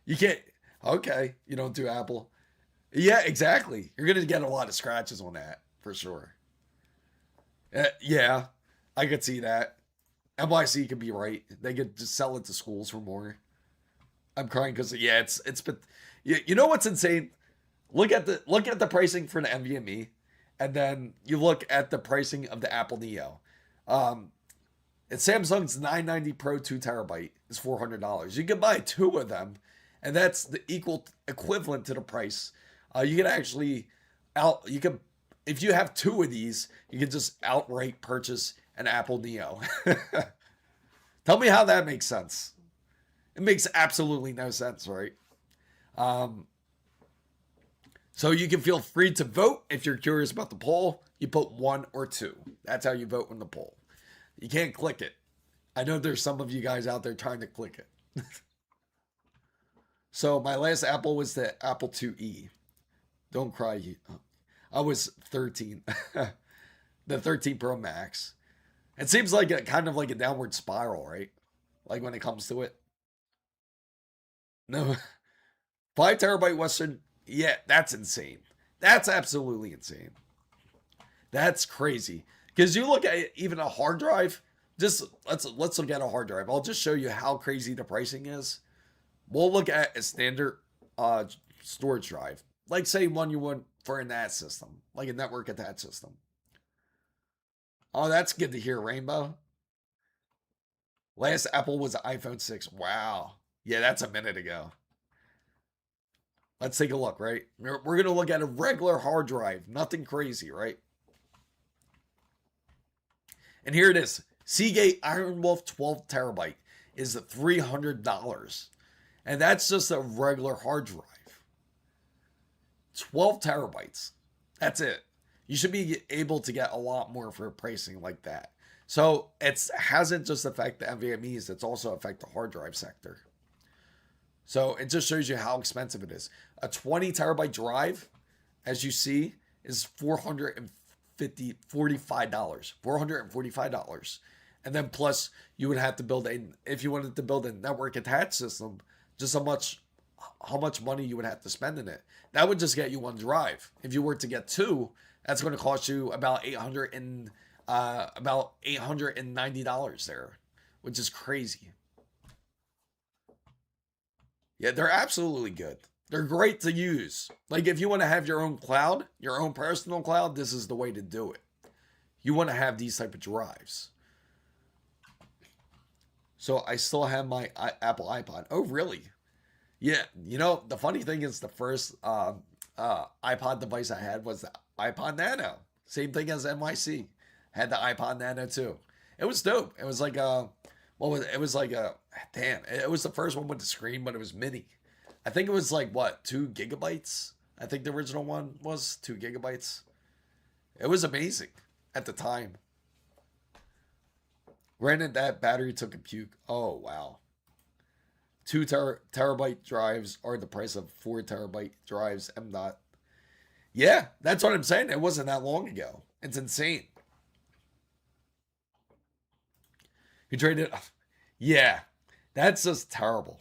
You can't, okay, you don't do Apple. Yeah, exactly. You're going to get a lot of scratches on that, for sure. Yeah, I could see that. NYC could be right. They could just sell it to schools for more. I'm crying because yeah, it's but you know what's insane? Look at the pricing for the NVMe, and then you look at the pricing of the Apple Neo. Um, it's Samsung's 990 Pro 2 TB is $400. You can buy two of them, and that's the equal equivalent to the price. You can actually you can if you have two of these, you can just outright purchase an Apple Neo. Tell me how that makes sense. It makes absolutely no sense, right? Um, so you can feel free to vote if you're curious about the poll. You put one or two. That's how you vote in the poll. You can't click it. I know there's some of you guys out there trying to click it. So my last Apple was the Apple IIe. Don't cry. I was 13. The 13 Pro Max. It seems like a kind of like a downward spiral, right? Like when it comes to it. No, 5 TB Western. Yeah, that's insane. That's absolutely insane. That's crazy. Because you look at even a hard drive. Just let's look at a hard drive. I'll just show you how crazy the pricing is. We'll look at a standard uh storage drive, like say one you would for a NAS system, like a network attached system. Oh, that's good to hear, Rainbow. Last Apple was the iPhone 6. Wow. Yeah, that's a minute ago. Let's take a look, right? We're going to look at a regular hard drive. Nothing crazy, right? And here it is. Seagate Iron Wolf 12 TB is $300. And that's just a regular hard drive. 12 terabytes. That's it. You should be able to get a lot more for pricing like that. So it hasn't just affected the NVMEs, it's also affected the hard drive sector. So it just shows you how expensive it is. A 20 terabyte drive, as you see, is $445. $445. And then plus you would have to build if you wanted to build a network attached system, just how much money you would have to spend in it. That would just get you one drive. If you were to get two, that's going to cost you about $890 there, which is crazy. Yeah, they're absolutely good. They're great to use. Like if you want to have your own cloud, your own personal cloud, this is the way to do it. You want to have these type of drives. So I still have my Apple iPod. Oh, really? Yeah. You know, the funny thing is the first iPod device I had was the iPod Nano. Same thing as NYC. Had the iPod Nano too. It was dope. It was like a, what was it? It was like a, damn, it was the first one with the screen, but it was mini. I think it was like what, 2 GB? I think the original one was 2 GB. It was amazing at the time. Granted, that battery took a puke. Oh, wow. 2 terabyte drives are the price of 4 terabyte drives. M dot. Yeah, that's what I'm saying. It wasn't that long ago. It's insane. You traded. Yeah, that's just terrible.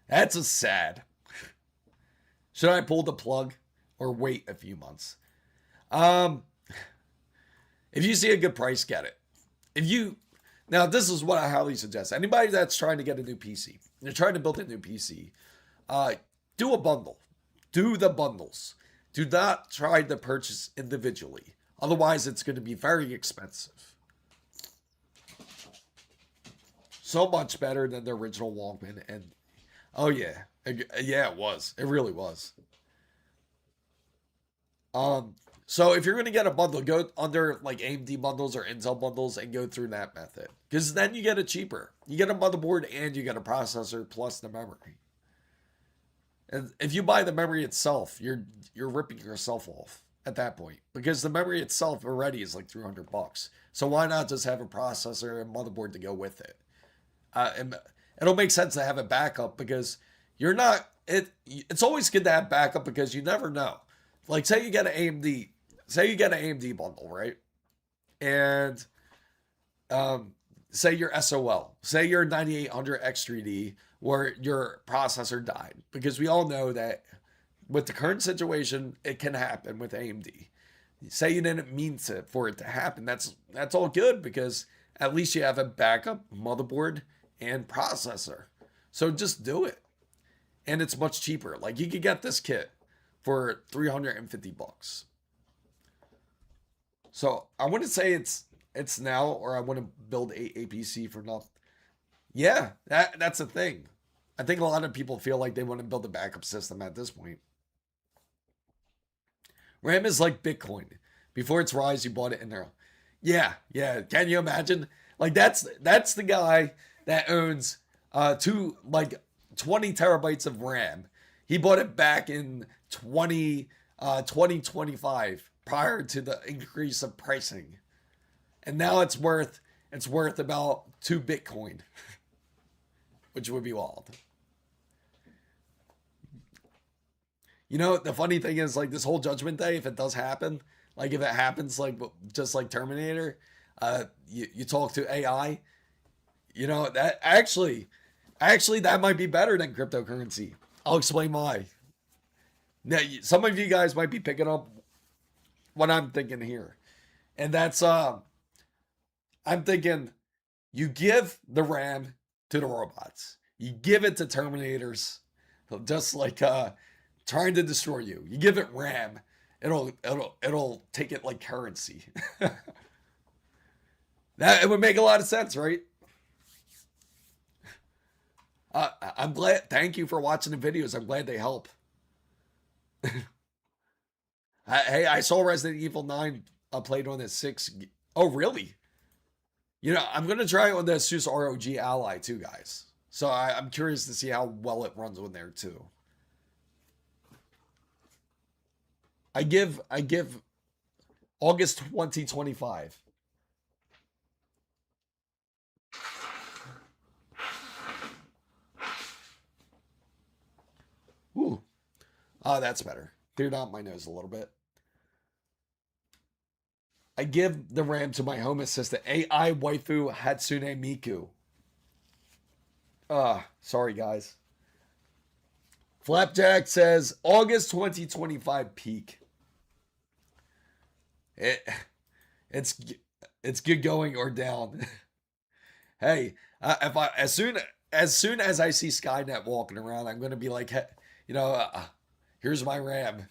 That's just sad. Should I pull the plug or wait a few months? Um, if you see a good price, get it. If you Now, this is what I highly suggest. Anybody that's trying to get a new PC, you're trying to build a new PC, do a bundle. Do the bundles. Do not try to purchase individually. Otherwise, it's going to be very expensive. So much better than the original Walkman. And oh yeah, yeah, it was. It really was. So if you're going to get a bundle, go under like AMD bundles or Intel bundles and go through that method. Because then you get it cheaper. You get a motherboard and you get a processor plus the memory. And if you buy the memory itself, you're ripping yourself off at that point. Because the memory itself already is like $300. So why not just have a processor and motherboard to go with it? And it'll make sense to have a backup because you're not it's always good to have backup because you never know. Like say you get an AMD bundle, right? And say your SOL, say your 9800 X3D where your processor died, because we all know that with the current situation, it can happen with AMD. Say you didn't mean for it to happen. That's all good because at least you have a backup motherboard and processor. So just do it. And it's much cheaper. Like you could get this kit for $350. So I wouldn't say it's now, or I want to build a PC for nothing. Yeah, that's the thing. I think a lot of people feel like they want to build a backup system at this point. RAM is like Bitcoin. Before its rise, you bought it in there. Yeah, yeah. Can you imagine? Like that's the guy that owns 20 terabytes of RAM. He bought it back in 2025 prior to the increase of pricing. And now it's worth about 2 Bitcoin, which would be wild. You know, the funny thing is like this whole Judgment Day, if it does happen, like if it happens like just like Terminator, you talk to AI, you know, that actually that might be better than cryptocurrency. I'll explain why. Now, some of you guys might be picking up what I'm thinking here. And that's I'm thinking you give the RAM to the robots. You give it to Terminators, just like trying to destroy you. You give it RAM, it'll take it like currency. That it would make a lot of sense, right? I'm glad. Thank you for watching the videos. I'm glad they help. Hey, I saw Resident Evil 9 played on the 6. Oh, really? You know, I'm going to try it on the ASUS ROG Ally too, guys. So I'm curious to see how well it runs on there too. I give August 2025. Ooh. Oh, that's better. Cleared out my nose a little bit. I give the RAM to my home assistant, AI waifu Hatsune Miku. Sorry guys. Flapjack says August 2025 peak. It's good going or down. Hey, if I as soon as I see Skynet walking around, I'm gonna be like, you know, here's my RAM.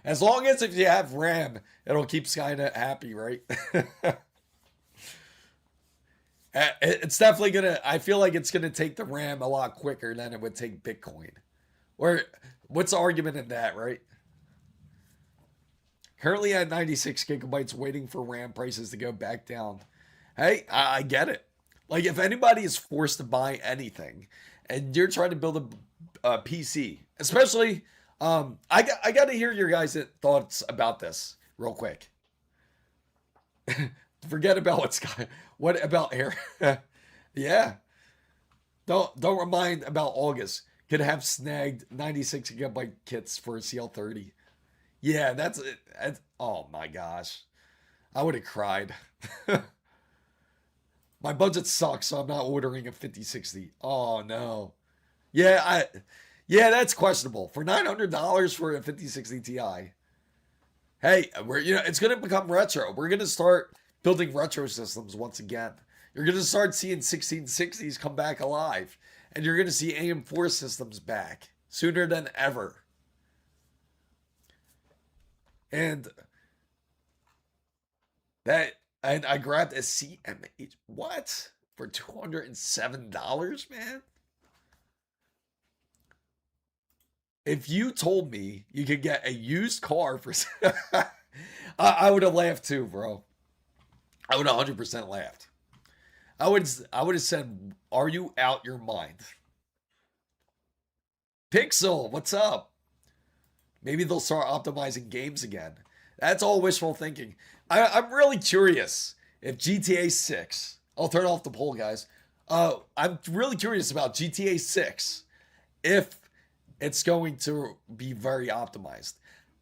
As long as if you have RAM, it'll keep Skynet happy, right? It's definitely gonna. I feel like it's gonna take the RAM a lot quicker than it would take Bitcoin. Or what's the argument in that, right? Currently at 96 gigabytes, waiting for RAM prices to go back down. Hey, I get it. Like if anybody is forced to buy anything, and you're trying to build a PC, especially, I got to hear your guys' thoughts about this real quick. Forget about what about Air. Yeah. Don't remind about August. Could have snagged 96 gigabyte kits for a CL30. Yeah, that's it. Oh my gosh. I would have cried. My budget sucks, so I'm not ordering a 5060. Oh no. Yeah, that's questionable. For $900 for a 5060 Ti. Hey, it's gonna become retro. We're gonna start building retro systems once again. You're going to start seeing 1660s come back alive. And you're going to see AM4 systems back sooner than ever. And I grabbed a CMH. What? For $207, man? If you told me you could get a used car for... I would have laughed too, bro. I would have 100% laughed. I would have said, are you out your mind? Pixel, what's up? Maybe they'll start optimizing games again. That's all wishful thinking. I'm really curious if GTA 6... I'll turn off the poll, guys. I'm really curious about GTA 6. If it's going to be very optimized.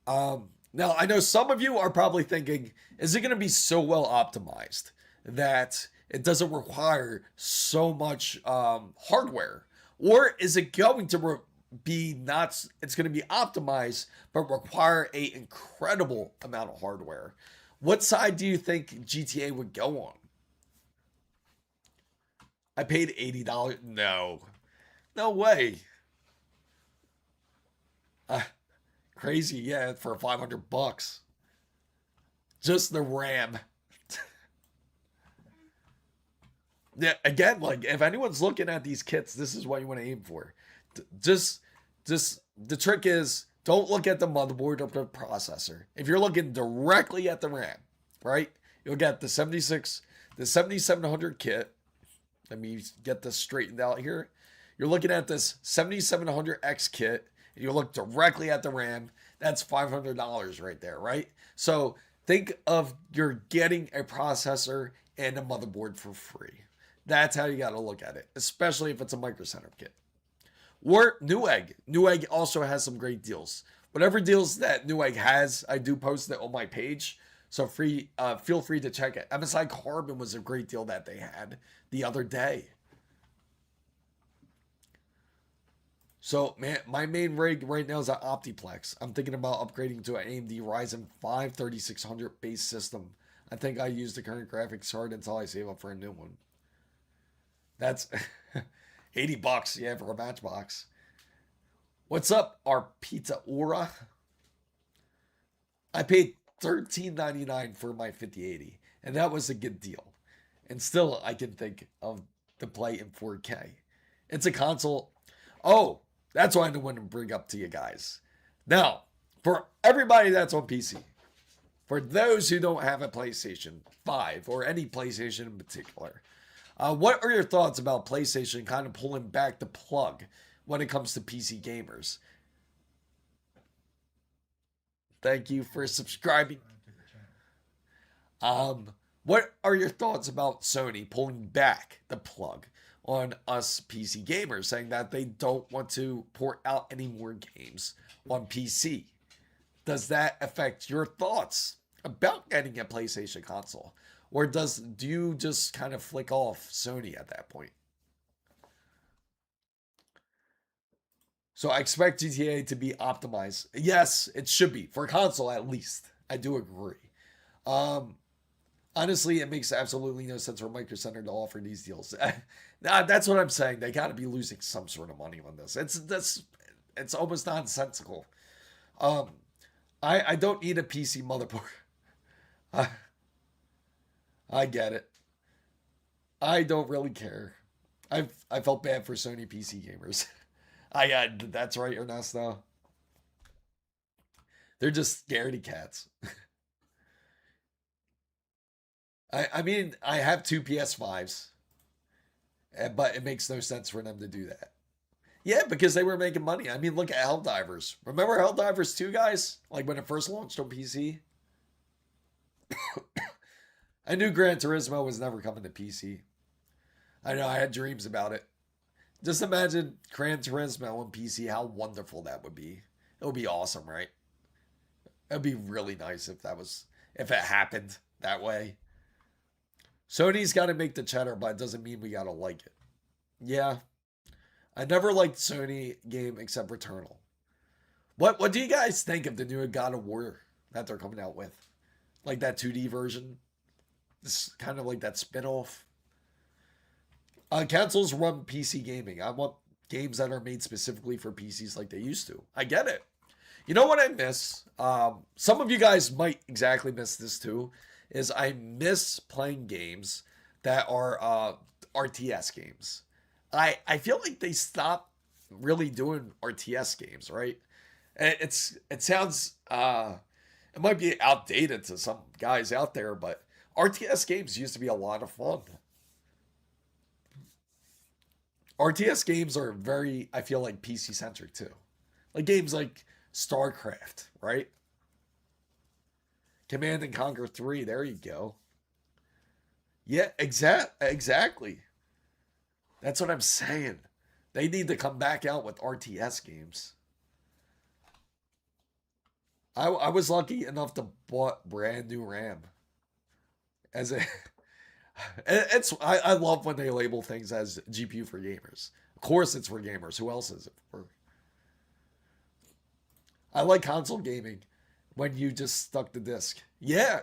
Now, I know some of you are probably thinking, is it going to be so well optimized that it doesn't require so much hardware? Or is it going to be not, it's going to be optimized, but require an incredible amount of hardware? What side do you think GTA would go on? I paid $80. No. No way. Crazy, yeah, for $500. Just the RAM. Yeah, again, like, if anyone's looking at these kits, this is what you want to aim for. Just the trick is, don't look at the motherboard or the processor. If you're looking directly at the RAM, right, you'll get the 7700 kit. Let me get this straightened out here. You're looking at this 7700X kit. And you look directly at the RAM. That's $500 right there, right? So think of you're getting a processor and a motherboard for free. That's how you got to look at it, especially if it's a Micro Center kit. Or Newegg. Newegg also has some great deals. Whatever deals that Newegg has, I do post it on my page. So feel free to check it. MSI Carbon was a great deal that they had the other day. So, man, my main rig right now is an Optiplex. I'm thinking about upgrading to an AMD Ryzen 5 3600 base system. I think I use the current graphics card until I save up for a new one. That's $80, yeah, for a Matchbox. What's up, our Pizza Aura? I paid $13.99 for my 5080, and that was a good deal. And still, I can think of the play in 4K. It's a console. Oh, that's what I want to bring up to you guys. Now, for everybody that's on PC, for those who don't have a PlayStation 5 or any PlayStation in particular, what are your thoughts about PlayStation kind of pulling back the plug when it comes to PC gamers? Thank you for subscribing. What are your thoughts about Sony pulling back the plug on us PC gamers, saying that they don't want to port out any more games on PC? Does that affect your thoughts about getting a PlayStation console? Or do you just kind of flick off Sony at that point? So I expect GTA to be optimized. Yes, it should be. For console, at least. I do agree. Honestly, it makes absolutely no sense for Micro Center to offer these deals. That's what I'm saying. They got to be losing some sort of money on this. It's almost nonsensical. I don't need a PC motherboard. I get it. I don't really care. I felt bad for Sony PC gamers. That's right, Ernesto. They're just scaredy cats. I mean, I have two PS5s, but it makes no sense for them to do that. Yeah, because they were making money. I mean, look at Helldivers. Remember Helldivers 2, guys? Like when it first launched on PC? I knew Gran Turismo was never coming to PC. I know, I had dreams about it. Just imagine Gran Turismo on PC, how wonderful that would be. It would be awesome, right? It would be really nice if it happened that way. Sony's got to make the cheddar, but it doesn't mean we got to like it. Yeah. I never liked Sony game except Returnal. What do you guys think of the new God of War that they're coming out with? Like that 2D version? This is kind of like that spin-off. Consoles run PC gaming. I want games that are made specifically for PCs like they used to. I get it. You know what I miss? Some of you guys might exactly miss this too. Is I miss playing games that are RTS games. I feel like they stopped really doing RTS games, right? And it sounds it might be outdated to some guys out there, but RTS games used to be a lot of fun. RTS games are very, I feel like, PC centric too. Like games like StarCraft, right? Command and Conquer 3, there you go. Yeah, exactly. That's what I'm saying. They need to come back out with RTS games. I was lucky enough to bought brand new RAM as a it's I love when they label things as GPU for gamers. Of course it's for gamers. Who else is it for? I like console gaming when you just stuck the disc. Yeah,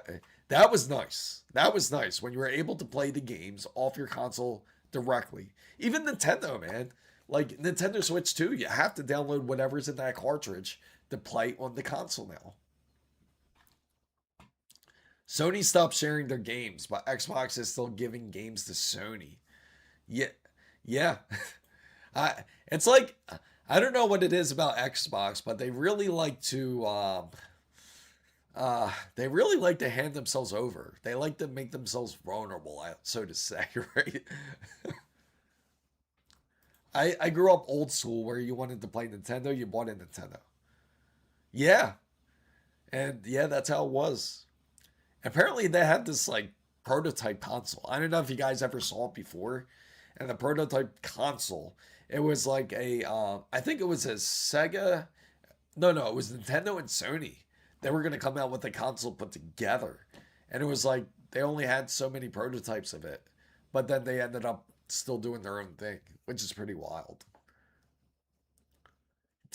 that was nice. That was nice when you were able to play the games off your console directly. Even Nintendo, man. Like Nintendo Switch 2, you have to download whatever's in that cartridge to play on the console now. Sony stopped sharing their games, but Xbox is still giving games to Sony. Yeah, yeah. It's like I don't know what it is about Xbox, but they really like to hand themselves over. They like to make themselves vulnerable, so to say, right? I grew up old school where you wanted to play Nintendo, you bought a Nintendo. Yeah, and yeah, that's how it was. Apparently, they had this like prototype console. I don't know if you guys ever saw it before. And the prototype console, it was like I think it was a Sega. No, it was Nintendo and Sony. They were gonna come out with a console put together, and it was like they only had so many prototypes of it, but then they ended up still doing their own thing, which is pretty wild.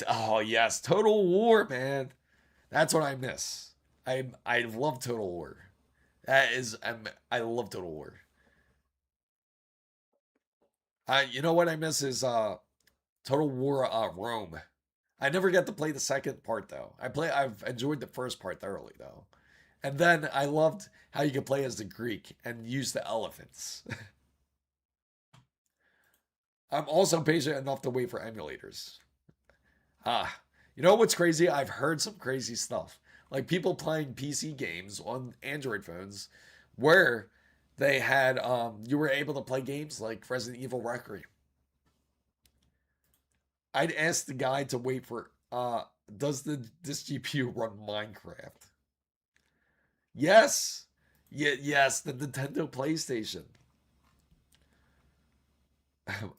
Oh yes, Total War, man. That's what I miss. I love Total War. That is I love Total War. You know what I miss is Total War Rome. I never get to play the second part though. I've enjoyed the first part thoroughly though. And then I loved how you could play as the Greek and use the elephants. I'm also patient enough to wait for emulators. Ah, you know what's crazy? I've heard some crazy stuff. Like people playing PC games on Android phones where they had you were able to play games like Resident Evil Requiem. I'd ask the guy to wait for does this GPU run Minecraft? Yes. Yeah, yes, the Nintendo PlayStation.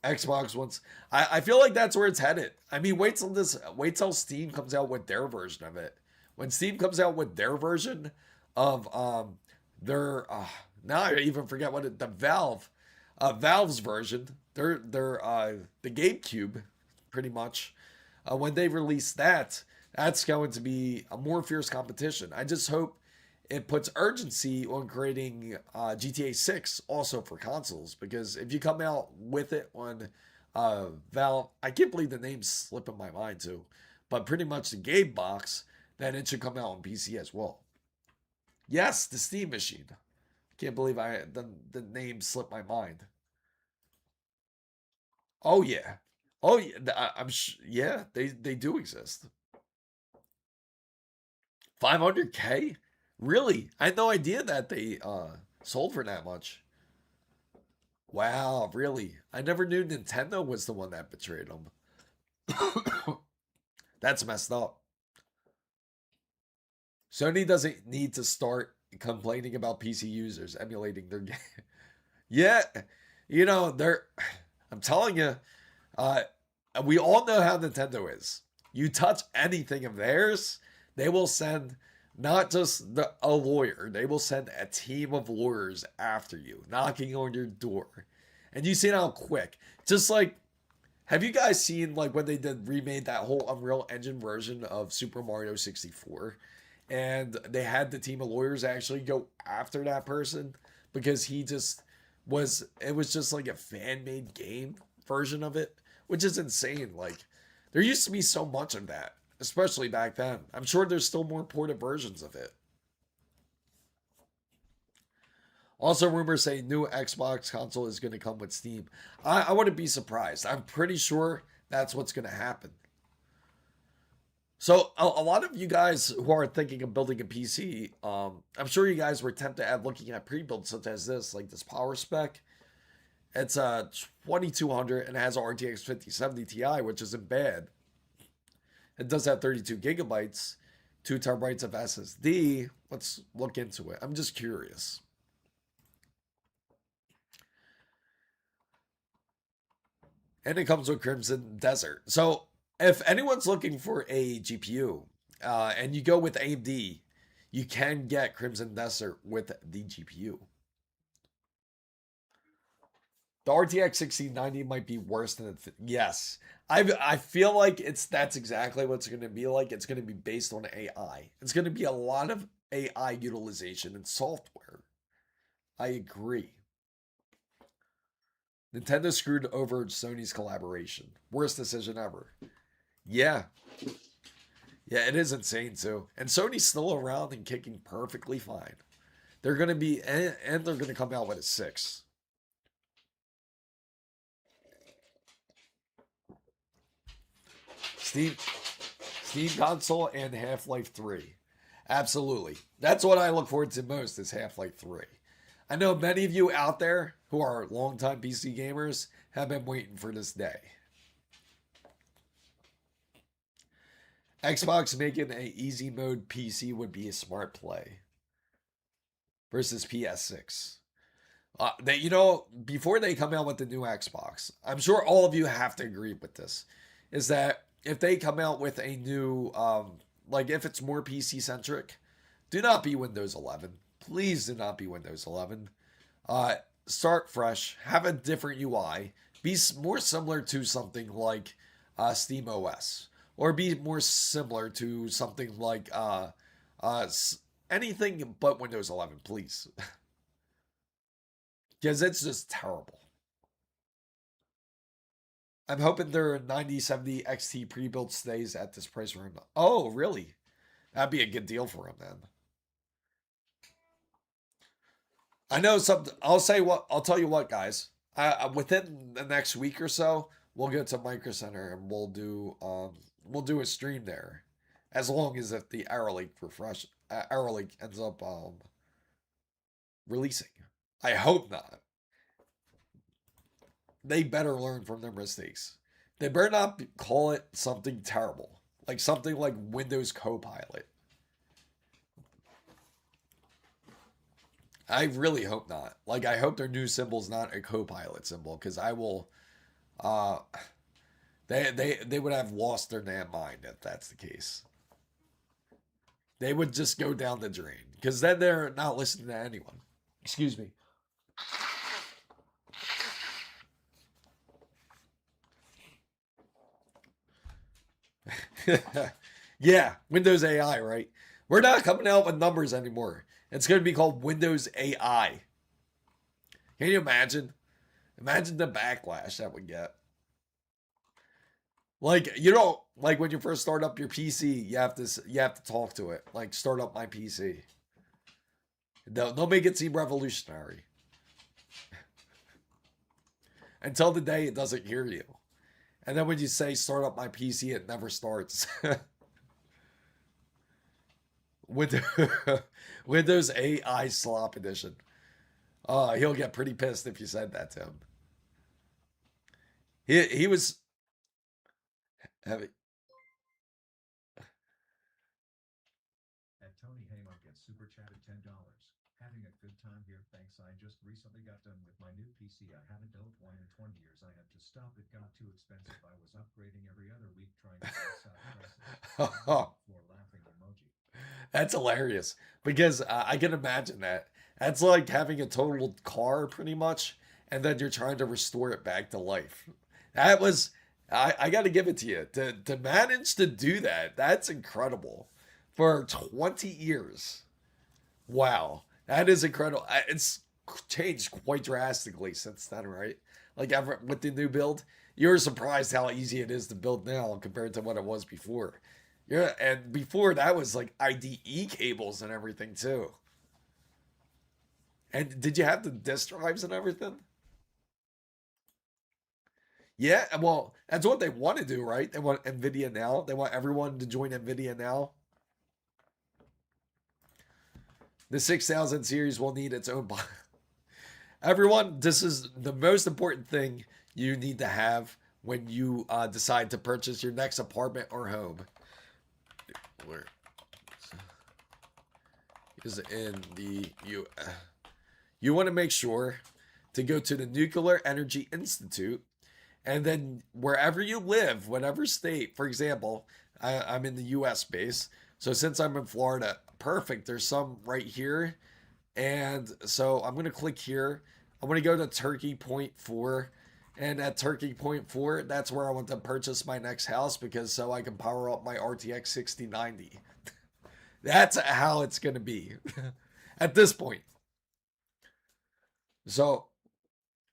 Xbox wants I feel like that's where it's headed. I mean, wait till Steam comes out with their version of it. When Steam comes out with their version of their now I even forget what the Valve's version, their the GameCube pretty much. When they release that, that's going to be a more fierce competition. I just hope it puts urgency on creating GTA 6 also for consoles because if you come out with it on Valve, I can't believe the name's slipping my mind too, but pretty much the game box, then it should come out on PC as well. Yes, the Steam machine. Can't believe the name slipped my mind. Oh yeah, oh yeah. Yeah, they do exist. 500K? Really? I had no idea that they sold for that much. Wow, really? I never knew Nintendo was the one that betrayed them. That's messed up. Sony doesn't need to start complaining about PC users emulating their game. Yeah, they're. I'm telling you, uh, we all know how Nintendo is. You touch anything of theirs, they will send not just a lawyer, they will send a team of lawyers after you, knocking on your door. And you see how quick. Just like, have you guys seen like when they remade that whole Unreal Engine version of Super Mario 64? And they had the team of lawyers actually go after that person because he just was, it was just like a fan-made game version of it, which is insane. Like, there used to be so much of that, especially back then. I'm sure there's still more ported versions of it. Also, rumors say new Xbox console is going to come with Steam. I wouldn't be surprised. I'm pretty sure that's what's going to happen. So a lot of you guys who are thinking of building a PC, I'm sure you guys were tempted at looking at pre-builds such as this, like this power spec. It's a 2200 and has a RTX 5070 Ti, which isn't bad. It does have 32 gigabytes, 2 terabytes of SSD. Let's look into it. I'm just curious. And it comes with Crimson Desert. So if anyone's looking for a GPU and you go with AMD, you can get Crimson Desert with the GPU. The RTX 1690 might be worse than yes. I feel like that's exactly what it's going to be like. It's going to be based on AI. It's going to be a lot of AI utilization and software. I agree. Nintendo screwed over Sony's collaboration. Worst decision ever. Yeah. Yeah, it is insane too. And Sony's still around and kicking perfectly fine. They're going to be, and they're going to come out with a 6. Steam console and Half-Life 3. Absolutely. That's what I look forward to most is Half-Life 3. I know many of you out there who are longtime PC gamers have been waiting for this day. Xbox making an easy mode PC would be a smart play versus PS6. Before they come out with the new Xbox, I'm sure all of you have to agree with this, is that if they come out with a new, like if it's more PC centric, do not be Windows 11. Please do not be Windows 11. Start fresh, have a different UI, be more similar to something like Steam OS, or be more similar to something like anything but Windows 11, please. Because it's just terrible. I'm hoping their 9070 XT pre-built stays at this price range. Oh, really? That'd be a good deal for him then. I know something. I'll tell you what, guys. Within the next week or so, we'll go to Micro Center and we'll do a stream there, as long as if the Arrow Lake ends up releasing. I hope not. They better learn from their mistakes. They better not call it something terrible, like something like Windows Copilot. I really hope not. Like, I hope their new symbol's not a Copilot symbol, because I will. They would have lost their damn mind if that's the case. They would just go down the drain, because then they're not listening to anyone. Excuse me. Yeah, Windows AI, right? We're not coming out with numbers anymore. It's going to be called Windows AI. Can you imagine? Imagine the backlash that would get. Like, like when you first start up your PC, you have to talk to it. Like, start up my PC. They'll make it seem revolutionary. Until the day it doesn't hear you. And then when you say start up my PC, it never starts. Windows AI Slop Edition. He'll get pretty pissed if you said that to him. He was having. And Tony Haymark gets super chatted $10. Having a good time here, thanks. I just recently got done with my new PC. I haven't built one in 20 years. I had to stop. It got too expensive. I was upgrading every other week trying to pass out prices. Floor laughing emoji. That's hilarious, because I can imagine that. That's like having a totaled car pretty much, and then you're trying to restore it back to life. That was, I got to give it to you. To manage to do that, that's incredible. For 20 years. Wow. That is incredible. changed quite drastically since then, right? Like ever with the new build, you're surprised how easy it is to build now compared to what it was before. Yeah, and before that was like IDE cables and everything too. And did you have the disk drives and everything? Yeah, well, that's what they want to do, right? They want NVIDIA now. They want everyone to join NVIDIA now. The 6000 series will need its own. Everyone, this is the most important thing you need to have when you decide to purchase your next apartment or home. Where is it in the U? You want to make sure to go to the Nuclear Energy Institute, and then wherever you live, whatever state, for example, I'm in the U.S. base, so since I'm in Florida, perfect. There's some right here, and so I'm gonna click here. I'm gonna go to Turkey Point 4. And at Turkey Point 4, that's where I want to purchase my next house because so I can power up my RTX 6090. That's how it's going to be at this point. So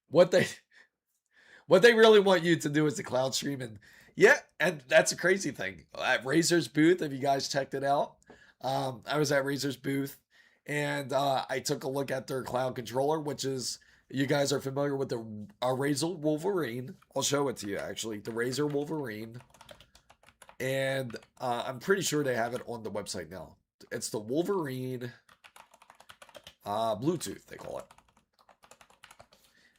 what they really want you to do is the cloud stream, and yeah, and that's a crazy thing. At Razer's booth, have you guys checked it out? I was at Razer's booth, and I took a look at their cloud controller, which is, you guys are familiar with the Razer Wolverine. I'll show it to you, actually. The Razer Wolverine. And I'm pretty sure they have it on the website now. It's the Wolverine Bluetooth, they call it.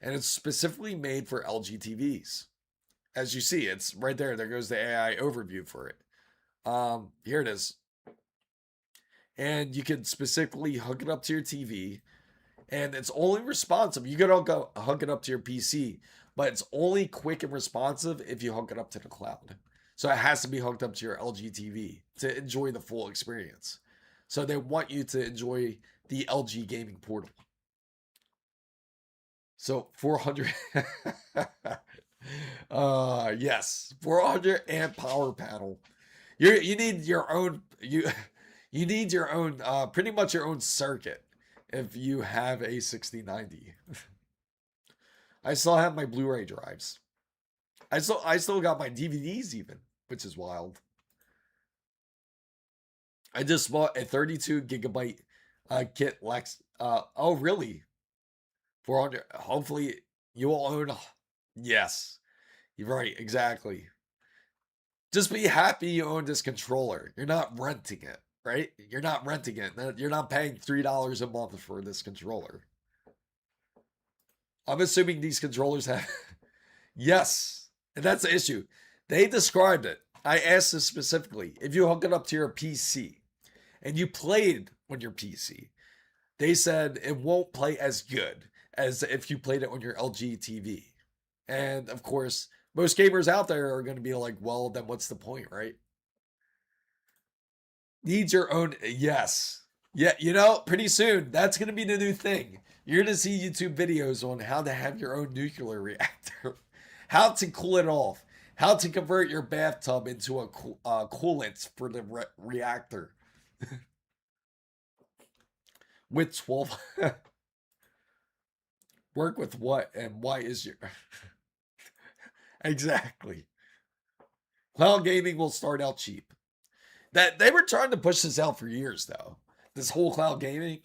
And it's specifically made for LG TVs. As you see, it's right there. There goes the AI overview for it. Here it is. And you can specifically hook it up to your TV. And it's only responsive. You can go hook it up to your PC, but it's only quick and responsive if you hook it up to the cloud. So it has to be hooked up to your LG TV to enjoy the full experience. So they want you to enjoy the LG gaming portal. So 400, yes, 400 amp power panel. You need your own, you need your own, pretty much your own circuit. If you have a 6090. I still have my Blu-ray drives. I still got my DVDs even, which is wild. I just bought a 32 gigabyte kit Lex. Oh really? 400. Hopefully you will own. Yes. You're right, exactly. Just be happy you own this controller. You're not renting it. Right? You're not renting it. You're not paying $3 a month for this controller. I'm assuming these controllers have. Yes. And that's the issue. They described it. I asked this specifically. If you hook it up to your PC and you played on your PC, they said it won't play as good as if you played it on your LG TV. And of course, most gamers out there are going to be like, well, then what's the point, right? Needs your own. Yes. Yeah, you know, pretty soon that's going to be the new thing. You're going to see YouTube videos on how to have your own nuclear reactor, how to cool it off, how to convert your bathtub into a coolant for the reactor. With 12. Work with what and why is your. Exactly. Cloud gaming will start out cheap. That they were trying to push this out for years, though. This whole cloud gaming,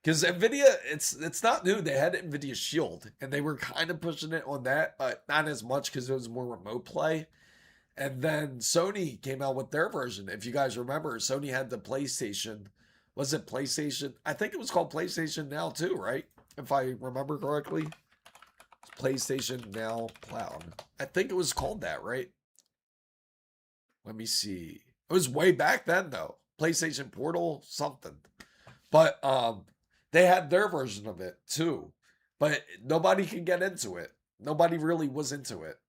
because NVIDIA, it's not new. They had NVIDIA Shield, and they were kind of pushing it on that, but not as much because it was more remote play. And then Sony came out with their version. If you guys remember, Sony had the PlayStation. Was it PlayStation? I think it was called PlayStation Now too, right? If I remember correctly. PlayStation Now Cloud. I think it was called that, right? Let me see. It was way back then though. PlayStation Portal something. But they had their version of it too. But nobody can get into it. Nobody really was into it.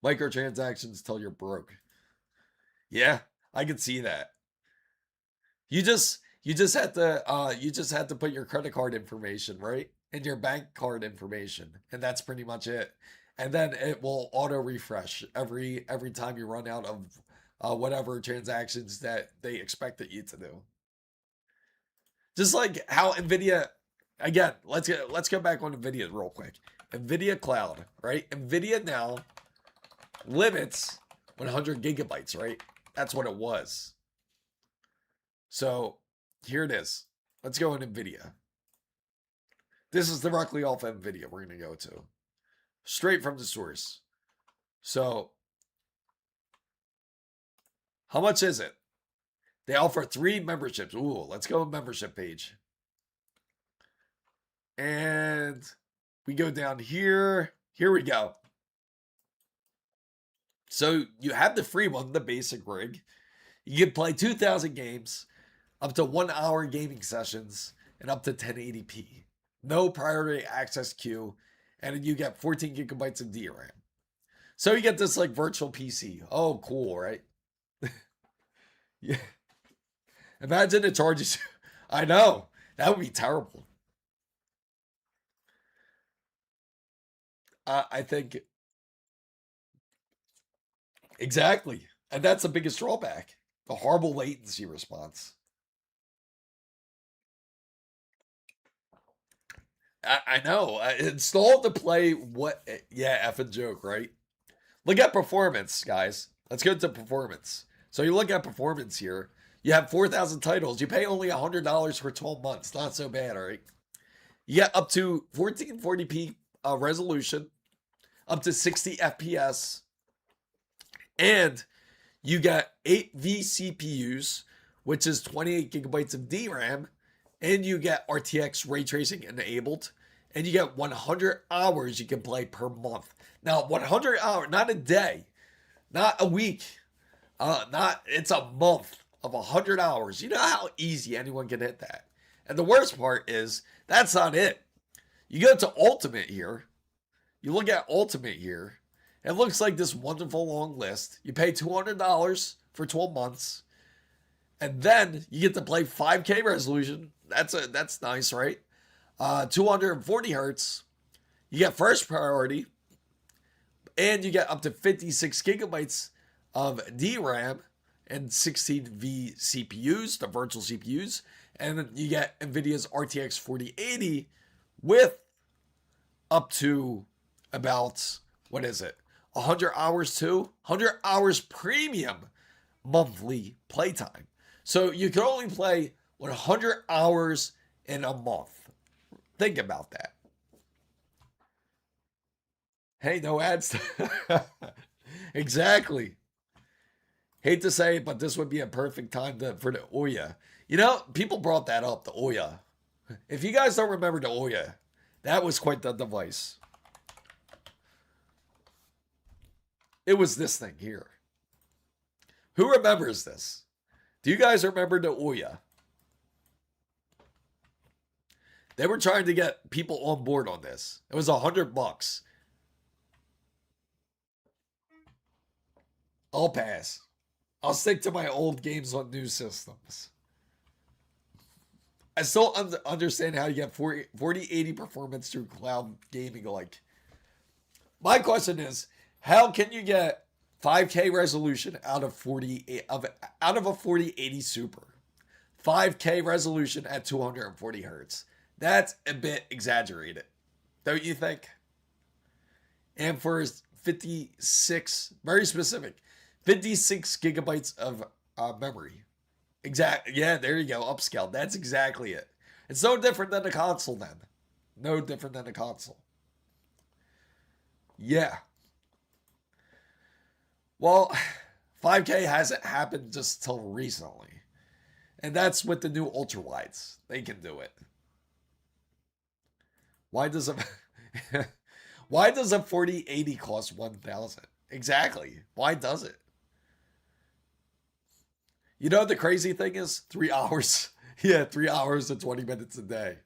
Microtransactions till you're broke. Yeah, I could see that. You just had to put your credit card information, right? And your bank card information, and that's pretty much it. And then it will auto refresh every time you run out of whatever transactions that they expected you to do. Just like how NVIDIA, again, let's go back on NVIDIA real quick. NVIDIA Cloud, right? NVIDIA now limits 100 gigabytes, right? That's what it was. So here it is. Let's go in NVIDIA. This is directly off NVIDIA we're going to go to. Straight from the source. So how much is it? They offer 3 memberships. Ooh, let's go to membership page. And we go down here. Here we go. So you have the free one, the basic rig. You can play 2,000 games, up to 1 hour gaming sessions, and up to 1080p. No priority access queue, and you get 14 gigabytes of DRAM. So you get this like virtual PC. Oh, cool, right? Yeah. Imagine it charges you. I know. That would be terrible. I think exactly. And that's the biggest drawback. The horrible latency response. I know. Installed to play what? Yeah, effing joke, right? Look at performance, guys. Let's go to performance. So you look at performance here. You have 4,000 titles. You pay only $100 for 12 months. Not so bad, all right? You get up to 1440p resolution, up to 60 FPS, and you get 8 vCPUs, which is 28 gigabytes of DRAM, and you get RTX ray tracing enabled, and you get 100 hours you can play per month. Now, 100 hours, not a day, not a week, it's a month of 100 hours. You know how easy anyone can hit that. And the worst part is, that's not it. You go to Ultimate here. You look at Ultimate here. It looks like this wonderful long list. You pay $200 for 12 months. And then you get to play 5K resolution. That's nice, right? 240 hertz. You get first priority. And you get up to 56 gigabytes of DRAM and 16 vCPUs, the virtual CPUs. And then you get NVIDIA's RTX 4080 with up to about, what is it? 100 hours too? 100 hours premium monthly playtime. So you can only play 100 hours in a month. Think about that. Hey, no ads. Exactly. Hate to say it, but this would be a perfect time for the Ouya. You know, people brought that up, the Ouya. If you guys don't remember the Ouya, that was quite the device. It was this thing here. Who remembers this? Do you guys remember the Ouya? They were trying to get people on board on this. It was $100. I'll pass. I'll stick to my old games on new systems. I still understand how you get 4080 performance through cloud gaming. Like, my question is, how can you get 5K resolution out of a 4080 Super? 5K resolution at 240 hertz. That's a bit exaggerated, don't you think? And for 56, very specific, 56 gigabytes of memory. Yeah, there you go, upscaled. That's exactly it. It's no different than a console then. No different than a console. Yeah. Well, 5K hasn't happened just till recently. And that's with the new ultra wides. They can do it. Why does a 4080 cost 1,000? Exactly. Why does it? You know the crazy thing is 3 hours. Yeah, 3 hours and 20 minutes a day.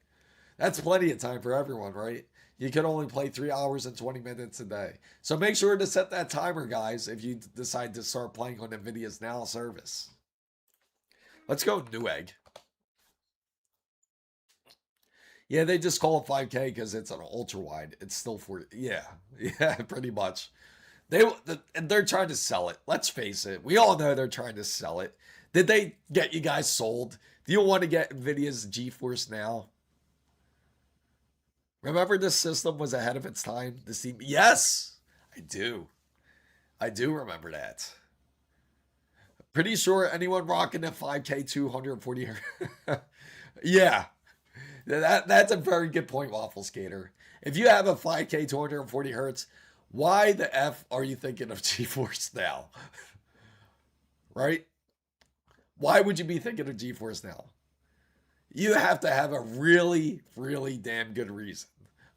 That's plenty of time for everyone, right? You can only play 3 hours and 20 minutes a day. So make sure to set that timer, guys, if you decide to start playing on NVIDIA's Now service. Let's go Newegg. Yeah, they just call it 5K because it's an ultra wide. It's still 40. Yeah, pretty much. They're trying to sell it. Let's face it. We all know they're trying to sell it. Did they get you guys sold? Do you want to get NVIDIA's GeForce Now? Remember this system was ahead of its time? The Steam. Yes, I do. I do remember that. Pretty sure anyone rocking a 5K 240 yeah. That's a very good point, Waffle Skater. If you have a 5K 240 hertz, why the F are you thinking of GeForce Now? Right? Why would you be thinking of GeForce Now? You have to have a really, really damn good reason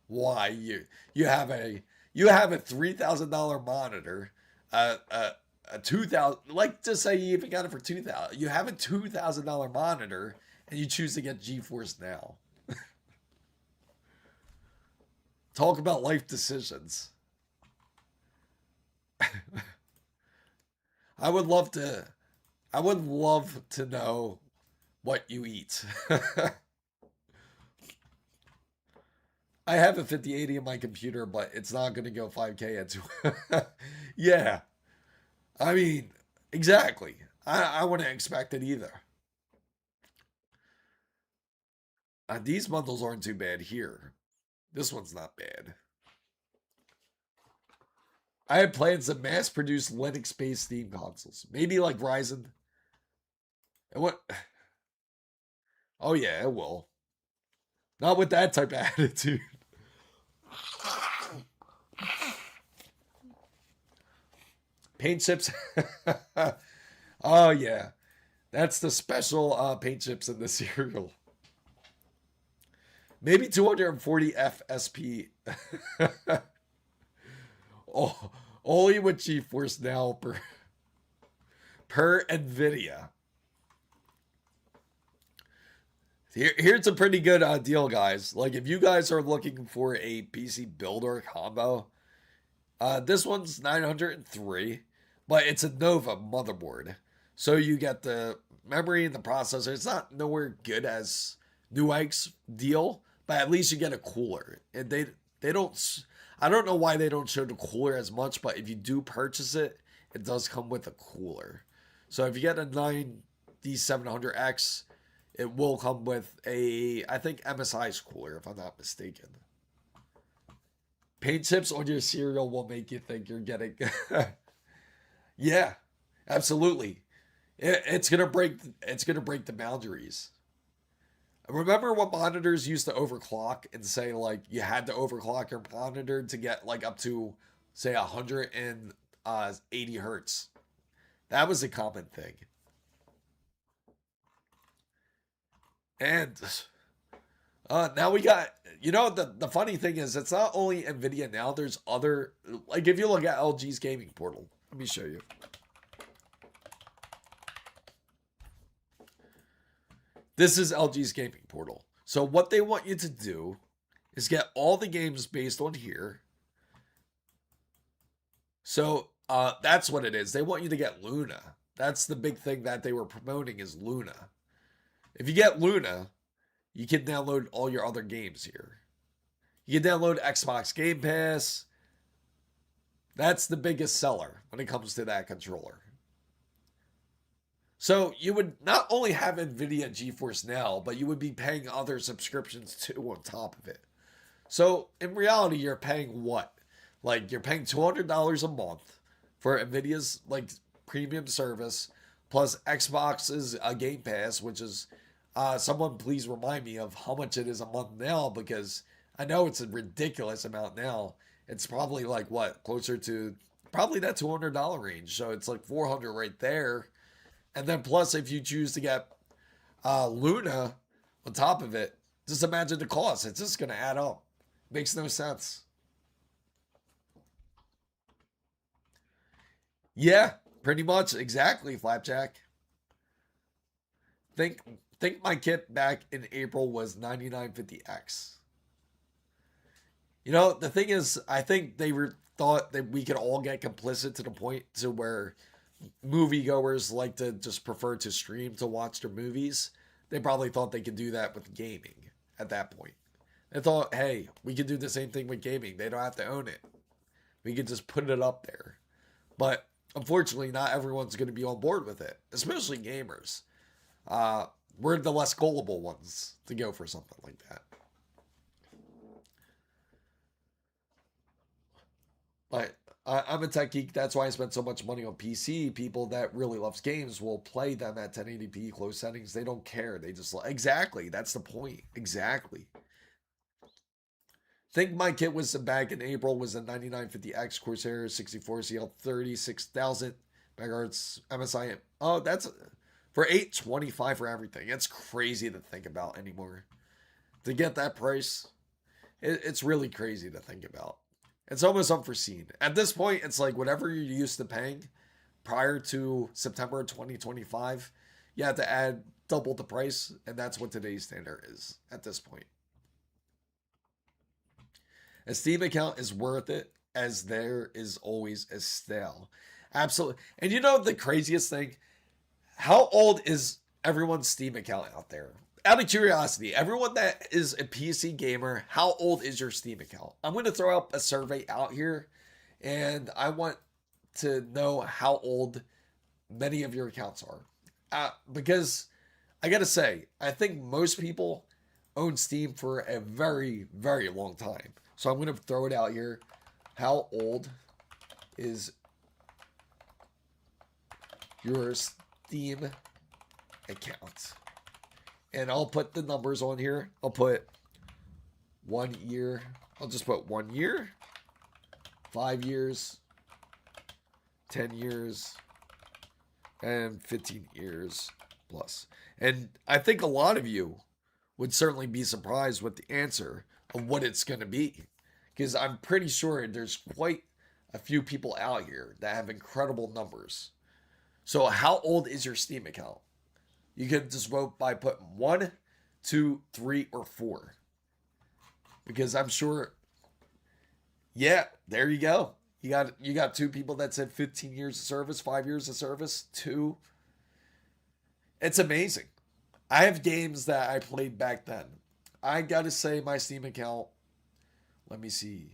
why you have a $3,000 monitor, a 2,000, like to say you even got it for 2,000. You have a $2,000 monitor and you choose to get GeForce Now. Talk about life decisions. I would love to know what you eat. I have a 5080 in my computer, but it's not going to go 5K at 2. Yeah. I mean, exactly. I wouldn't expect it either. These bundles aren't too bad here. This one's not bad. I have plans to mass produce Linux-based Steam consoles. Maybe like Ryzen. And what? Oh yeah, it will. Not with that type of attitude. Paint chips. Oh yeah. That's the special paint chips in the cereal. Maybe 240 FSP. Oh, only with GeForce Now per NVIDIA. Here's a pretty good deal, guys. Like, if you guys are looking for a PC builder combo, this one's 903, but it's a Nova motherboard. So you get the memory and the processor. It's not nowhere good as Newegg's deal, but at least you get a cooler. And they don't, I don't know why they don't show the cooler as much, but if you do purchase it, it does come with a cooler. So if you get a 9700X, it will come with a, I think, MSI's cooler, if I'm not mistaken. Paint chips on your cereal will make you think you're getting... Yeah, absolutely. It's gonna break the boundaries. Remember when monitors used to overclock and say, like, you had to overclock your monitor to get like up to, say, 180 hertz? That was a common thing. And now we got, the funny thing is, it's not only NVIDIA now, there's other, like, if you look at LG's gaming portal, let me show you. This is LG's gaming portal. So what they want you to do is get all the games based on here. So that's what it is. They want you to get Luna. That's the big thing that they were promoting, is Luna. If you get Luna, you can download all your other games here. You can download Xbox Game Pass. That's the biggest seller when it comes to that controller. So you would not only have NVIDIA GeForce Now, but you would be paying other subscriptions too on top of it. So in reality, you're paying what? Like, you're paying $200 a month for NVIDIA's like premium service, plus Xbox's Game Pass, which is, someone please remind me of how much it is a month now, because I know it's a ridiculous amount now. It's probably like what, closer to probably that $200 range. So it's like $400 right there. And then plus, if you choose to get Luna on top of it, just imagine the cost. It's just going to add up. Makes no sense. Yeah, pretty much. Exactly, Flapjack. Think my kit back in April was 9950X. The thing is, I think they thought that we could all get complicit to the point to where moviegoers like to just prefer to stream to watch their movies. They probably thought they could do that with gaming at that point. They thought, hey, we could do the same thing with gaming. They don't have to own it. We could just put it up there. But unfortunately, not everyone's going to be on board with it, especially gamers. We're the less gullible ones to go for something like that. But I'm a tech geek. That's why I spend so much money on PC. People that really loves games will play them at 1080p close settings. They don't care. They just exactly. That's the point. Exactly. Think my kit was back in April was a 9950X Corsair 64 CL 36,000 megahertz MSI. Oh, that's for 825 for everything. It's crazy to think about anymore. To get that price, it's really crazy to think about. It's almost unforeseen. At this point, it's like whatever you're used to paying prior to September 2025, you have to add double the price, and that's what today's standard is at this point. A Steam account is worth it, as there is always a stale. Absolutely. And you know the craziest thing? How old is everyone's Steam account out there? Out of curiosity, everyone that is a PC gamer, how old is your Steam account? I'm going to throw up a survey out here, and I want to know how old many of your accounts are. Because I got to say, I think most people own Steam for a very, very long time. So I'm going to throw it out here. How old is your Steam account? And I'll put the numbers on here. I'll put 1 year. I'll just put 1 year, 5 years, 10 years, and 15 years plus. And I think a lot of you would certainly be surprised with the answer of what it's going to be. Because I'm pretty sure there's quite a few people out here that have incredible numbers. So how old is your Steam account? You can just vote by putting 1, 2, 3, or 4. Because I'm sure, yeah, there you go. You got 2 people that said 15 years of service, 5 years of service, 2. It's amazing. I have games that I played back then. I gotta say my Steam account, let me see.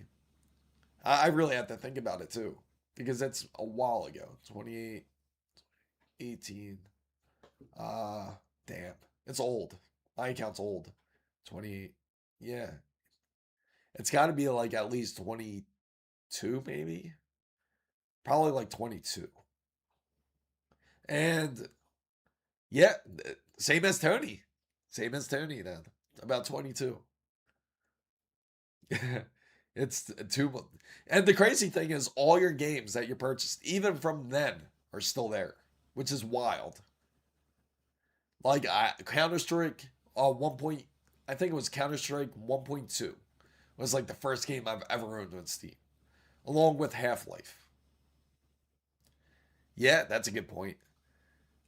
I really have to think about it too. Because that's a while ago. 28, 18. Damn. It's old. My account's old. 28. Yeah. It's got to be like at least 22, maybe. Probably like 22. And yeah, same as Tony. Same as Tony then. About 22. It's 2. And the crazy thing is all your games that you purchased, even from then, are still there, which is wild. Like Counter-Strike 1. I think it was Counter-Strike 1.2 was like the first game I've ever owned on Steam, along with Half-Life. Yeah, that's a good point.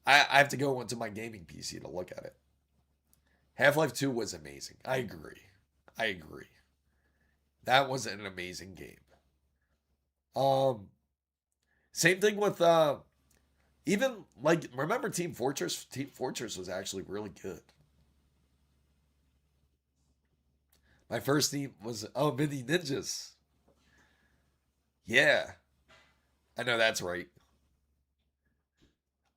I have to go into my gaming PC to look at it. Half-Life 2 was amazing. I agree. That was an amazing game. Same thing with even like remember Team Fortress? Team Fortress was actually really good. My first team was Mini Ninjas. Yeah, I know that's right.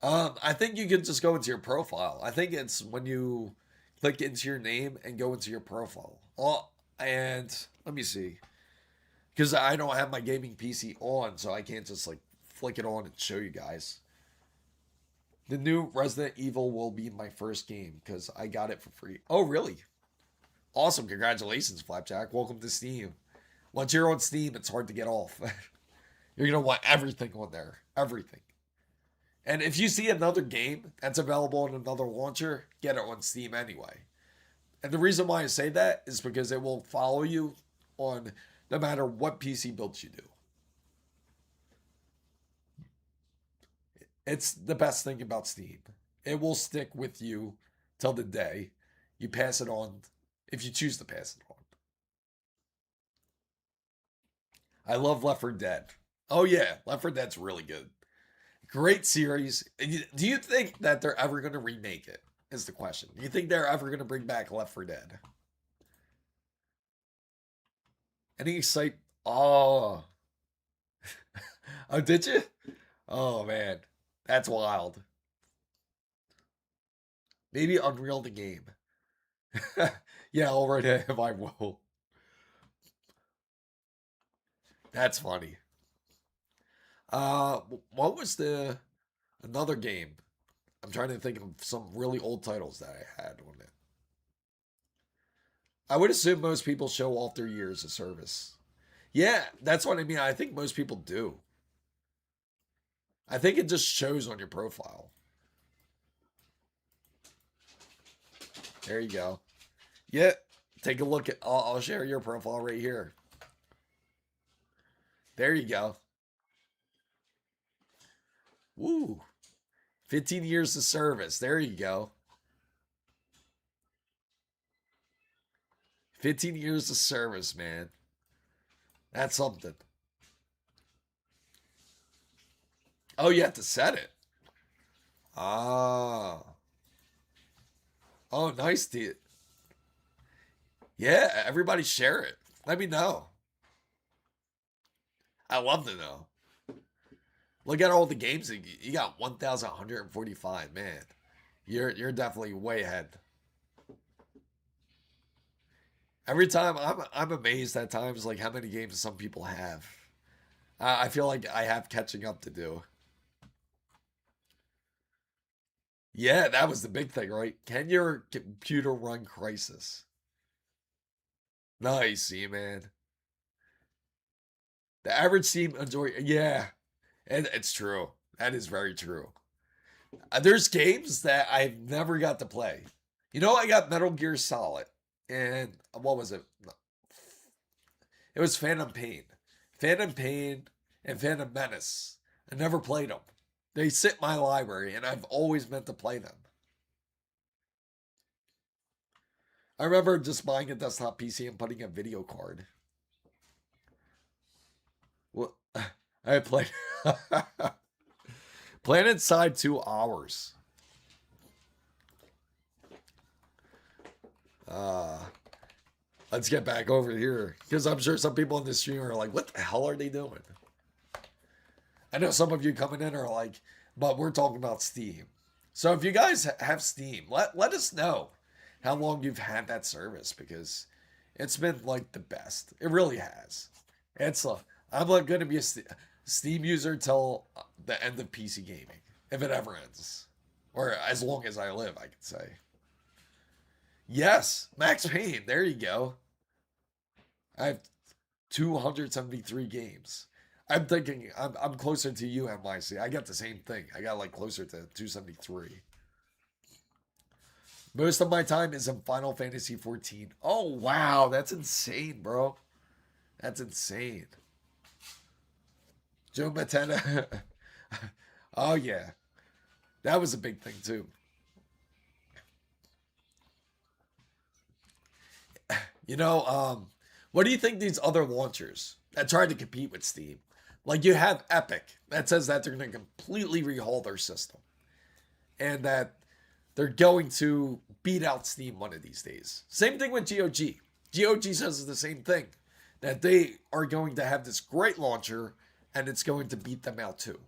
I think you can just go into your profile. I think it's when you click into your name and go into your profile. Oh, and let me see. Because I don't have my gaming PC on, so I can't just like flick it on and show you guys. The new Resident Evil will be my first game because I got it for free. Oh, really? Awesome. Congratulations, Flapjack. Welcome to Steam. Once you're on Steam, it's hard to get off. You're going to want everything on there. Everything. And if you see another game that's available on another launcher, get it on Steam anyway. And the reason why I say that is because it will follow you on no matter what PC builds you do. It's the best thing about Steam. It will stick with you till the day you pass it on, if you choose to pass it on. I love Left 4 Dead. Oh yeah, Left 4 Dead's really good. Great series. Do you think that they're ever going to remake it? Is the question. Do you think they're ever going to bring back Left 4 Dead? Any excite? Oh. Oh, did you? Oh man, that's wild. Maybe Unreal the game. Yeah, already I will. That's funny. What was the another game? I'm trying to think of some really old titles that I had on it. I would assume most people show off their years of service. Yeah, that's what I mean. I think most people do. I think it just shows on your profile. There you go. Yeah, take a look at. I'll share your profile right here. There you go. Woo. 15 years of service. There you go. 15 years of service, man. That's something. Oh, you have to set it. Ah. Oh, nice, dude. Yeah, everybody share it. Let me know. I love to know. Look at all the games that you got 1,145, man. You're definitely way ahead. Every time I'm amazed at times like how many games some people have. I feel like I have catching up to do. Yeah, that was the big thing, right? Can your computer run Crisis? Nice, see, man. The average Steam enjoy. Yeah, and it's true. That is very true. There's games that I've never got to play. You know, I got Metal Gear Solid, and what was it? It was Phantom Pain. Phantom Pain and Phantom Menace. I never played them. They sit in my library, and I've always meant to play them. I remember just buying a desktop PC and putting a video card. Well, I played. Playing inside 2 hours. Let's get back over here because I'm sure some people in this stream are like, "What the hell are they doing?" I know some of you coming in are like, "But we're talking about Steam." So if you guys have Steam, let us know how long you've had that service because it's been like the best. It really has. It's I'm like going to be a Steam user till the end of PC gaming, if it ever ends, or as long as I live, I could say. Yes, Max Payne. There you go. I have 273 games. I'm thinking I'm closer to you, MYC. I got the same thing. I got like closer to 273. Most of my time is in Final Fantasy 14. Oh wow, that's insane, bro. That's insane. Joe Matena. Oh yeah, that was a big thing too. You know, what do you think these other launchers that tried to compete with Steam? Like you have Epic that says that they're going to completely rehaul their system and that they're going to beat out Steam one of these days. Same thing with GOG. GOG says the same thing that they are going to have this great launcher and it's going to beat them out too.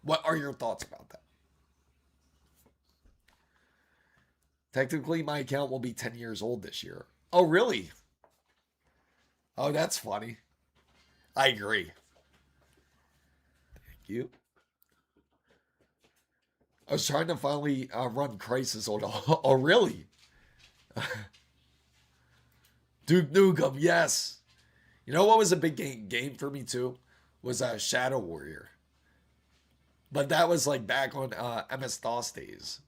What are your thoughts about that? Technically, my account will be 10 years old this year. Oh, really? Oh, that's funny. I agree. Thank you. I was trying to finally run Crisis on. Oh, really? Duke Nukem, yes. You know what was a big game for me too? Was Shadow Warrior. But that was like back on MS-DOS days.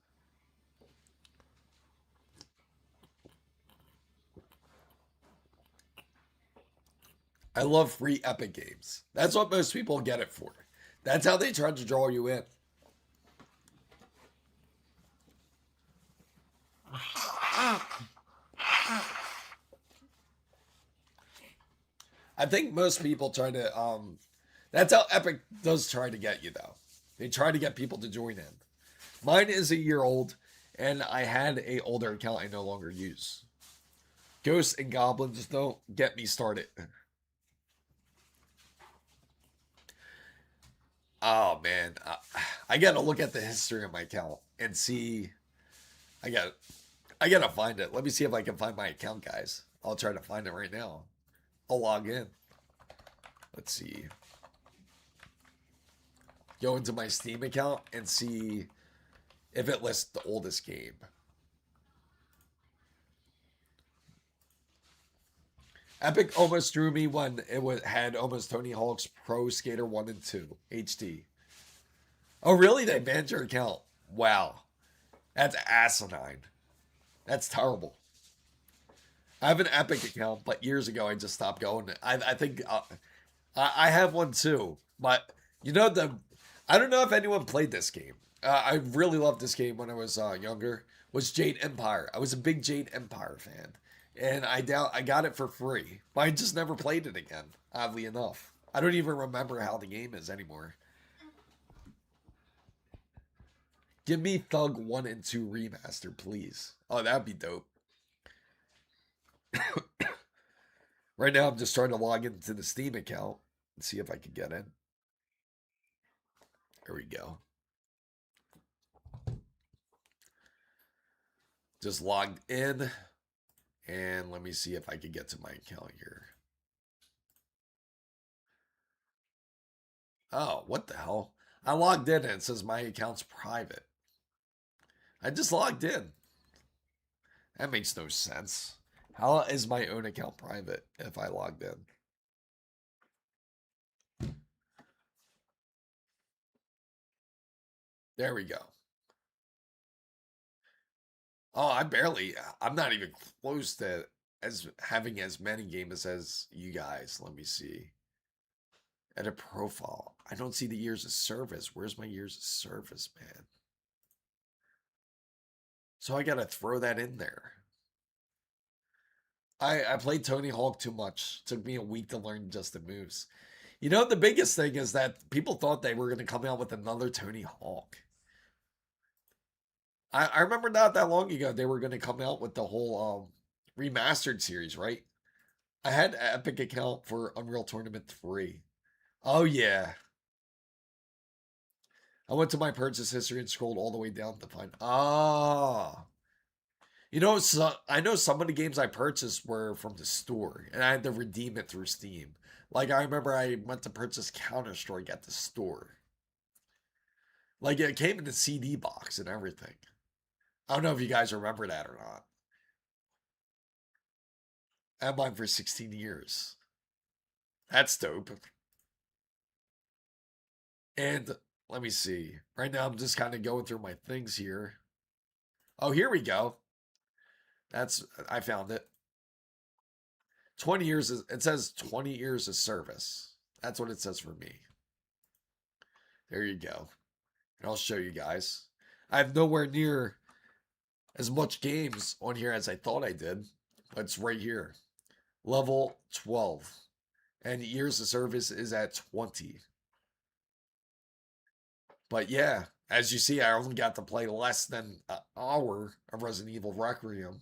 I love free Epic games. That's what most people get it for. That's how they try to draw you in. I think most people try to that's how Epic does try to get you though. They try to get people to join in. Mine is a year old and I had a older account I no longer use. Ghosts and goblins don't get me started. Oh man, I gotta look at the history of my account and see. I got I gotta find it. Let me see if I can find my account, guys. I'll try to find it right now. I'll log in. Let's see. Go into my Steam account and see if it lists the oldest game. Epic almost drew me when had almost Tony Hawk's Pro Skater 1 and 2 HD. Oh, really? They banned your account. Wow. That's asinine. That's terrible. I have an Epic account, but years ago I just stopped going. I think I have one too. But you know I don't know if anyone played this game. I really loved this game when I was younger. Was Jade Empire. I was a big Jade Empire fan. And I got it for free. But I just never played it again, oddly enough. I don't even remember how the game is anymore. Give me Thug 1 and 2 remaster, please. Oh, that'd be dope. Right now, I'm just trying to log into the Steam account and see if I can get in. There we go. Just logged in. And let me see if I can get to my account here. Oh, what the hell? I logged in and it says my account's private. I just logged in. That makes no sense. How is my own account private if I logged in? There we go. Oh, I'm not even close to having as many games as you guys. Let me see. Edit profile. I don't see the years of service. Where's my years of service, man? So I gotta throw that in there. I played Tony Hawk too much. Took me a week to learn just the moves. You know, the biggest thing is that people thought they were going to come out with another Tony Hawk. I remember not that long ago they were going to come out with the whole remastered series, right? I had an Epic account for Unreal Tournament 3. Oh, yeah. I went to my purchase history and scrolled all the way down to find. Ah. You know, I know some of the games I purchased were from the store, and I had to redeem it through Steam. Like, I remember I went to purchase Counter-Strike at the store. Like, it came in the CD box and everything. I don't know if you guys remember that or not. I had mine for 16 years. That's dope. And let me see. Right now, I'm just kind of going through my things here. Oh, here we go. I found it. 20 years, it says 20 years of service. That's what it says for me. There you go. And I'll show you guys. I have nowhere near as much games on here as I thought I did. But it's right here. Level 12. And years of service is at 20. But yeah, as you see, I only got to play less than an hour of Resident Evil Requiem.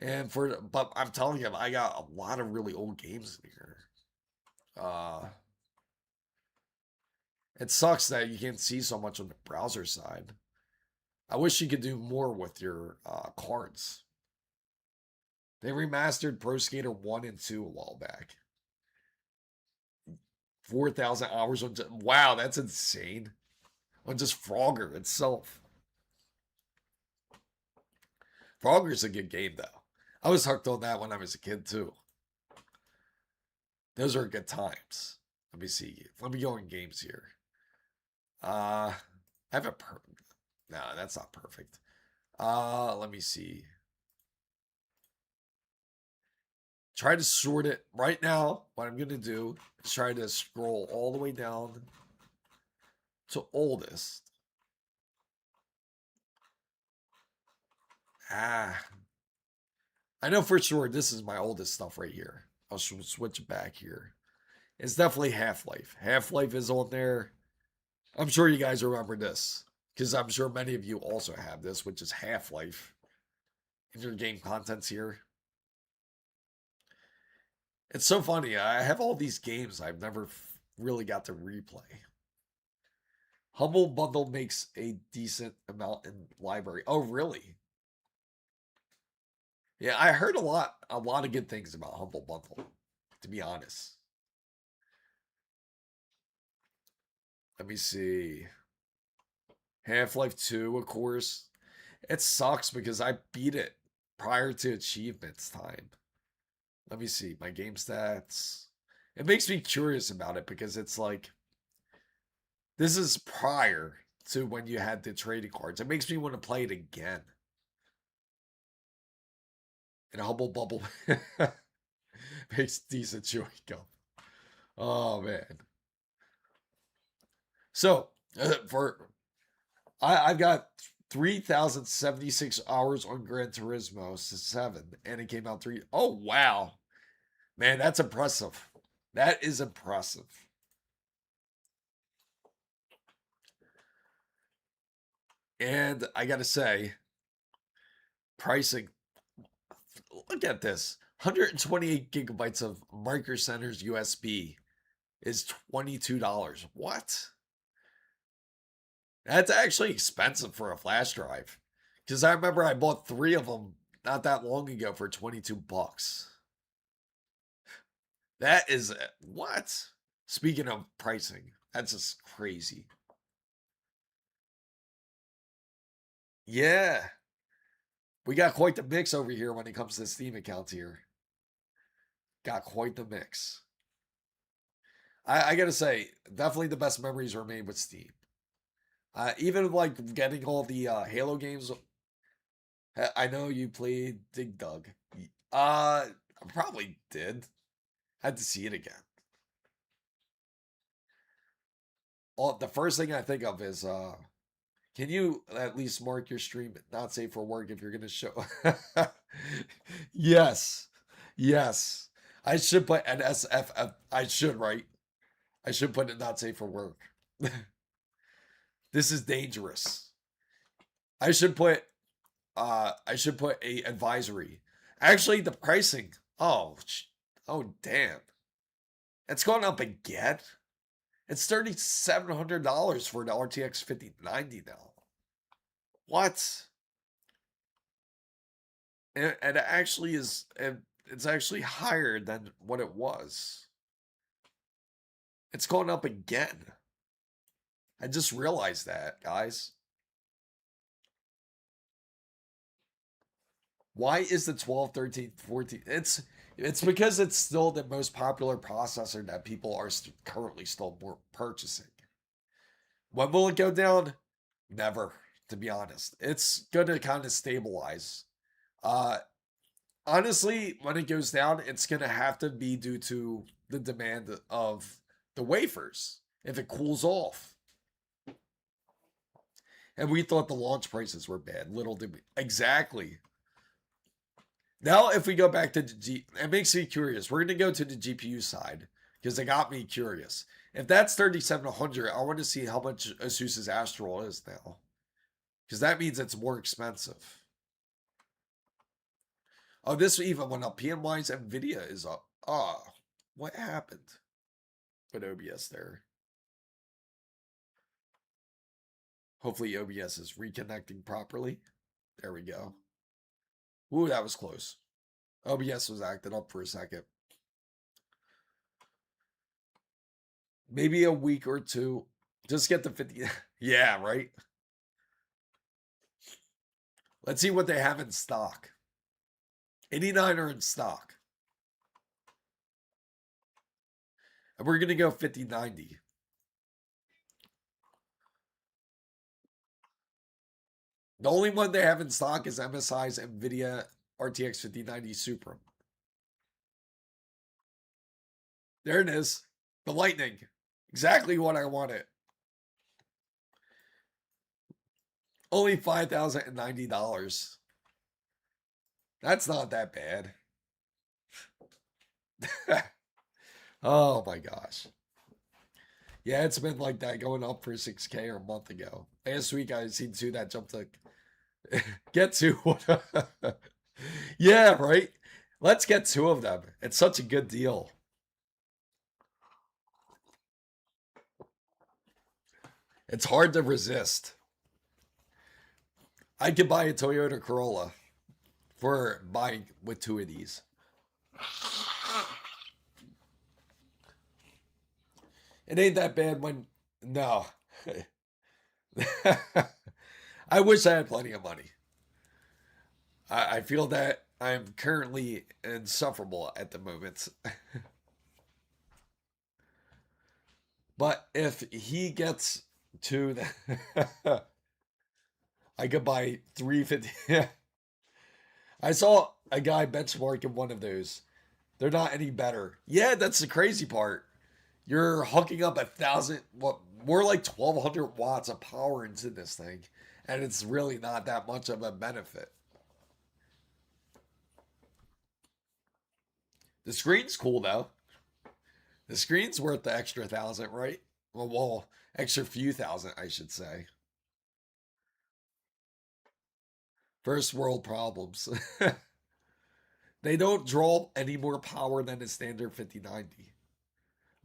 But I'm telling you, I got a lot of really old games in here. It sucks that you can't see so much on the browser side. I wish you could do more with your cards. They remastered Pro Skater 1 and 2 a while back. 4,000 hours on wow, that's insane. On just Frogger itself. Frogger's a good game, though. I was hooked on that when I was a kid, too. Those are good times. Let me see. Let me go in games here. I have a no, that's not perfect. Let me see. Try to sort it right now. What I'm going to do is try to scroll all the way down to oldest. I know for sure this is my oldest stuff right here. I'll switch back here. It's definitely Half-Life. Half-Life is on there. I'm sure you guys remember this, because I'm sure many of you also have this, which is Half-Life. In your game contents here. It's so funny. I have all these games I've never really got to replay. Humble Bundle makes a decent amount in library. Oh, really? Yeah, I heard a lot of good things about Humble Bundle, to be honest. Let me see. Half-Life 2, of course. It sucks because I beat it prior to achievements time. Let me see my game stats. It makes me curious about it because it's like this is prior to when you had the trading cards. It makes me want to play it again. And Humble Bubble makes decent chewing gum. Oh man. So I've got 3,076 hours on Gran Turismo 7, and it came out 3. Oh wow, man, that's impressive. That is impressive. And I gotta say, pricing. Look at this: 128 gigabytes of Micro Center's USB is $22. What? That's actually expensive for a flash drive. Because I remember I bought 3 of them not that long ago for 22 bucks. That is what? Speaking of pricing, that's just crazy. Yeah. We got quite the mix over here when it comes to Steam accounts here. Got quite the mix. I gotta say, definitely the best memories were made with Steam. Even like getting all the Halo games. I know you played Dig Dug. I probably did. Had to see it again. The first thing I think of is can you at least mark your stream not safe for work if you're gonna show? Yes. Yes. I should put NSFF. I should, right? I should put it not safe for work. This is dangerous. I should put a advisory. Actually, the pricing. Oh damn. It's going up again. It's $3,700 for an RTX 5090 now. What? And it actually is. It's actually higher than what it was. It's going up again. I just realized that, guys. Why is the 12, 13, 14? It's because it's still the most popular processor that people are currently still purchasing. When will it go down? Never, to be honest. It's going to kind of stabilize. Honestly, when it goes down, it's going to have to be due to the demand of the wafers. If it cools off. And we thought the launch prices were bad. Little did we. Exactly. Now, if we go back to it makes me curious. We're going to go to the GPU side because it got me curious. If that's 3,700, I want to see how much ASUS's Astral is now. Because that means it's more expensive. Oh, this even went up. PNY's NVIDIA is up. Ah, what happened? Put OBS there. Hopefully OBS is reconnecting properly. There we go. Ooh, that was close. OBS was acting up for a second. Maybe a week or two. Just get the 50. Yeah, right? Let's see what they have in stock. 89 are in stock. And we're going to go 5090. The only one they have in stock is MSI's NVIDIA RTX 5090 Supra. There it is. The Lightning. Exactly what I wanted. Only $5,090. That's not that bad. Oh my gosh. Yeah, it's been like that going up for 6K or a month ago. Last week I seen 2 that jumped to get 2. Yeah, right? Let's get 2 of them. It's such a good deal. It's hard to resist. I could buy a Toyota Corolla for buying with two of these. It ain't that bad when, no. I wish I had plenty of money. I feel that I'm currently insufferable at the moment. But if he gets to the, I could buy 350. I saw a guy benchmarking one of those. They're not any better. Yeah, that's the crazy part. You're hooking up 1,000, what, more like 1,200 watts of power into this thing, and it's really not that much of a benefit. The screen's cool though. The screen's worth the extra 1,000, right? Well, extra few thousand, I should say. First world problems. They don't draw any more power than a standard 5090.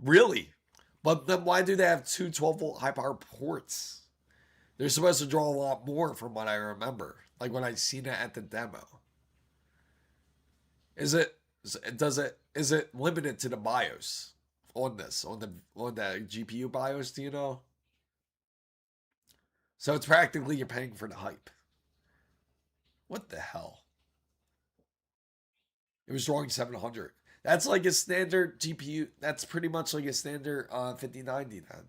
Really? But then why do they have two 12-volt high power ports? They're supposed to draw a lot more from what I remember. Like when I seen it at the demo. Is it limited to the BIOS on this? On the GPU BIOS, do you know? So it's practically you're paying for the hype. What the hell? It was drawing 700. That's like a standard GPU. That's pretty much like a standard 5090 then.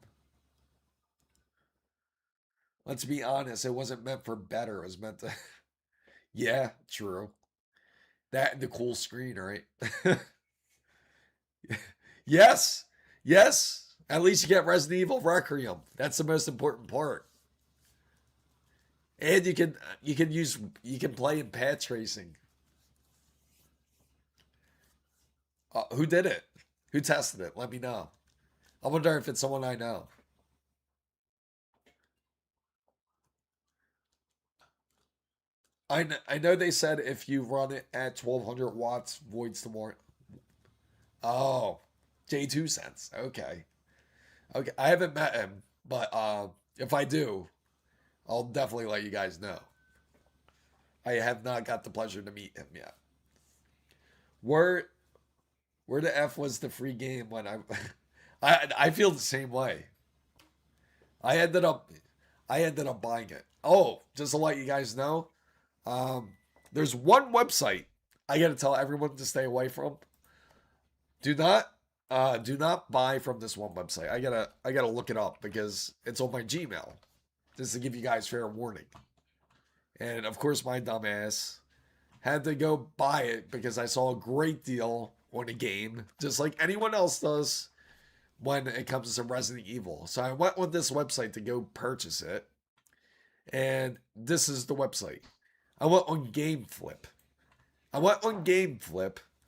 Let's be honest. It wasn't meant for better. It was meant to... Yeah, true. That and the cool screen, right? Yes. Yes. At least you get Resident Evil Requiem. That's the most important part. And you can play in path tracing. Who did it? Who tested it? Let me know. I wonder if it's someone I know. I know they said if you run it at 1,200 watts, voids the warrant. Oh, J2 cents. Okay. Okay. I haven't met him, but if I do, I'll definitely let you guys know. I have not got the pleasure to meet him yet. Where the F was the free game when I feel the same way. I ended up buying it. Oh, just to let you guys know, there's one website I gotta tell everyone to stay away from. Do not buy from this one website. I gotta look it up because it's on my Gmail. Just to give you guys fair warning. And of course my dumbass had to go buy it because I saw a great deal on a game, just like anyone else does when it comes to Resident Evil. So I went on this website to go purchase it. And this is the website. I went on GameFlip.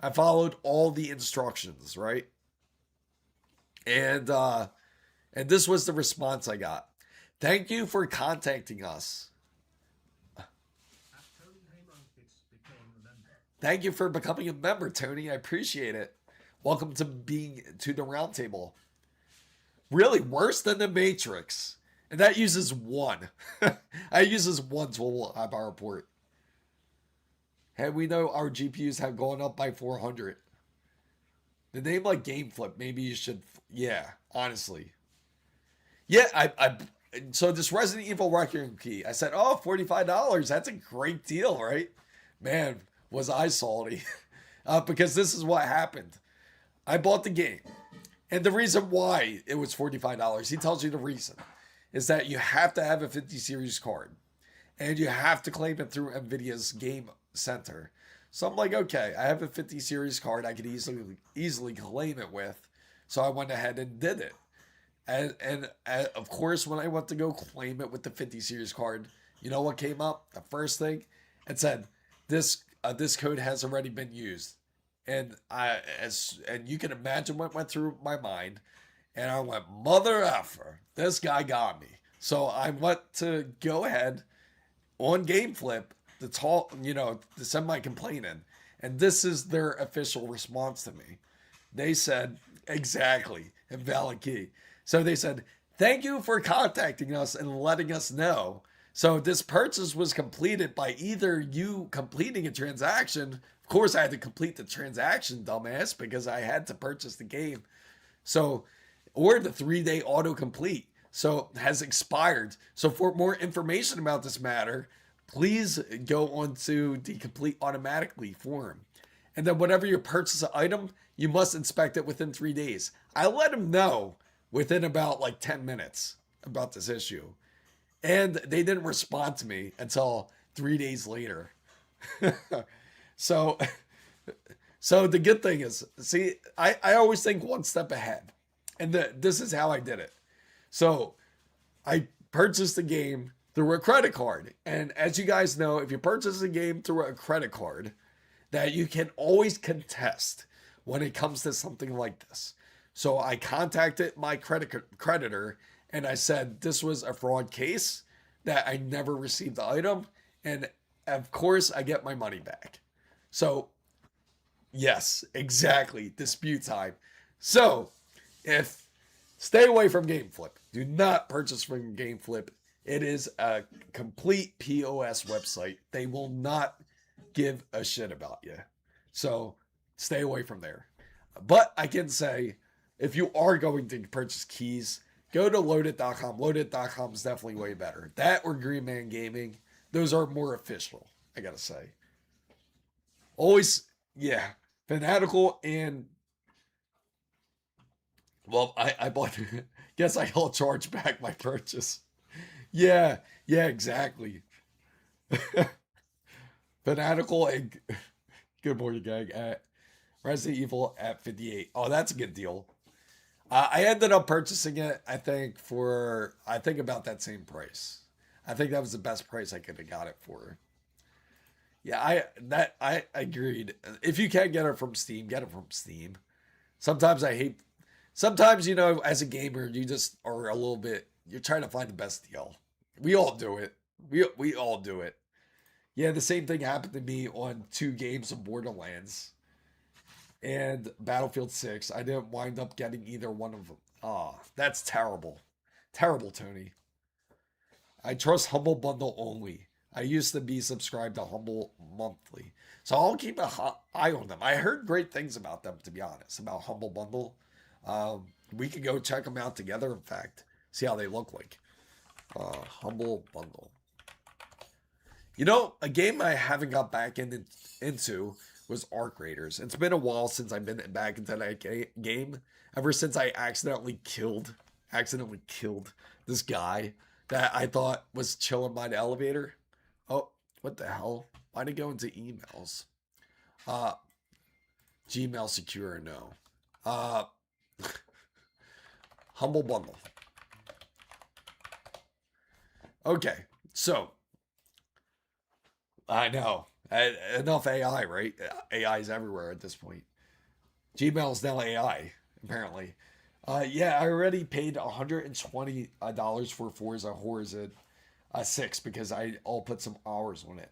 I followed all the instructions, right? And this was the response I got. Thank you for contacting us. Thank you for becoming a member, Tony. I appreciate it. Welcome to the roundtable. Really, worse than the Matrix. And that uses one. That uses one 12-volt high power port. And we know our GPUs have gone up by 400. The name like GameFlip, maybe you should, yeah, honestly. Yeah, so this Resident Evil Requiem key, I said, oh, $45. That's a great deal, right? Man, was I salty. Because this is what happened. I bought the game. And the reason why it was $45, he tells you the reason, is that you have to have a 50 series card. And you have to claim it through NVIDIA's Game Center. So I'm like, okay, I have a 50 series card I could easily claim it with. So I went ahead and did it. And of course, when I went to go claim it with the 50 series card, you know what came up? The first thing, it said, this code has already been used. And you can imagine what went through my mind. And I went, mother effer, this guy got me. So I went to go ahead on GameFlip to send my complaint in. And this is their official response to me. They said, exactly, invalid key. So they said, Thank you for contacting us and letting us know. So this purchase was completed by either you completing a transaction. Of course, I had to complete the transaction, dumbass, because I had to purchase the game. So, or the 3-day autocomplete. So has expired. So for more information about this matter, please go onto the complete automatically form. And then whenever you purchase an item, you must inspect it within 3 days. I let them know within about like 10 minutes about this issue. And they didn't respond to me until 3 days later. so so the good thing is, see, I always think one step ahead. And this is how I did it. So I purchased the game through a credit card. And as you guys know, if you purchase a game through a credit card, that you can always contest when it comes to something like this. So I contacted my creditor and I said this was a fraud case, that I never received the item, and of course I get my money back. So yes, exactly, dispute time. So if stay away from GameFlip. Do not purchase from GameFlip. It is a complete POS website. They will not give a shit about you. So stay away from there. But I can say, if you are going to purchase keys, go to loadit.com. Loadit.com is definitely way better. That or Green Man Gaming. Those are more official, I gotta say. Always, yeah. Fanatical and, well, I bought, guess I'll charge back my purchase. Yeah, exactly. Fanatical and good morning, gang, at Resident Evil at 58. Oh, that's a good deal. I ended up purchasing it, I think, for about that same price. I think that was the best price I could have got it for. Yeah, I agreed. If you can't get it from Steam, get it from Steam. Sometimes I hate. Sometimes, as a gamer, you just are a little bit. You're trying to find the best deal. We all do it. We all do it. Yeah, the same thing happened to me on 2 games of Borderlands and Battlefield 6. I didn't wind up getting either one of them. Oh, that's terrible. Terrible, Tony. I trust Humble Bundle only. I used to be subscribed to Humble Monthly. So I'll keep an eye on them. I heard great things about them, to be honest, about Humble Bundle. We could go check them out together, in fact. See how they look like. Humble Bundle. A game I haven't got back into was Arc Raiders. It's been a while since I've been back into that game. Ever since I accidentally killed this guy that I thought was chilling by the elevator. Oh, what the hell? Why'd it go into emails? Gmail secure, no. Humble Bundle. Okay, so I know. Enough AI, right? AI is everywhere at this point. Gmail is now AI, apparently. Yeah, I already paid $120 for Forza Horizon 6 because I'll put some hours on it.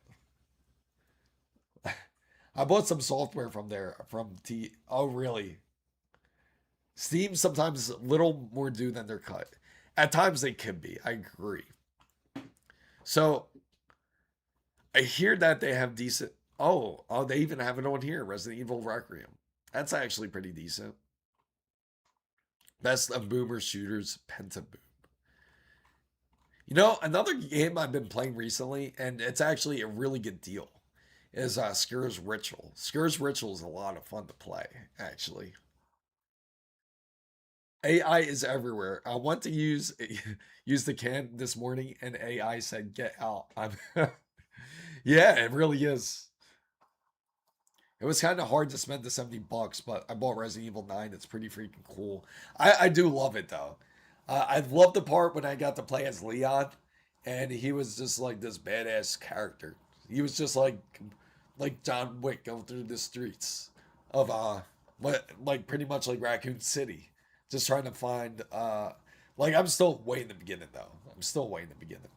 I bought some software from there, oh, really? Steam sometimes a little more due than their cut. At times they can be, I agree. So, I hear that they have decent. Oh, they even have it on here. Resident Evil Requiem. That's actually pretty decent. Best of boomer shooters, Pentaboom. Another game I've been playing recently, and it's actually a really good deal, is Skur's Ritual. Skur's Ritual is a lot of fun to play, actually. AI is everywhere. I want to use the can this morning, and AI said, "Get out." Yeah, it really is. It was kind of hard to spend the $70, but I bought Resident Evil 9. It's pretty freaking cool. I do love it though. I love the part when I got to play as Leon, and he was just like this badass character. He was just like John Wick going through the streets of like pretty much like Raccoon City, just trying to find I'm still way in the beginning though. I'm still way in the beginning.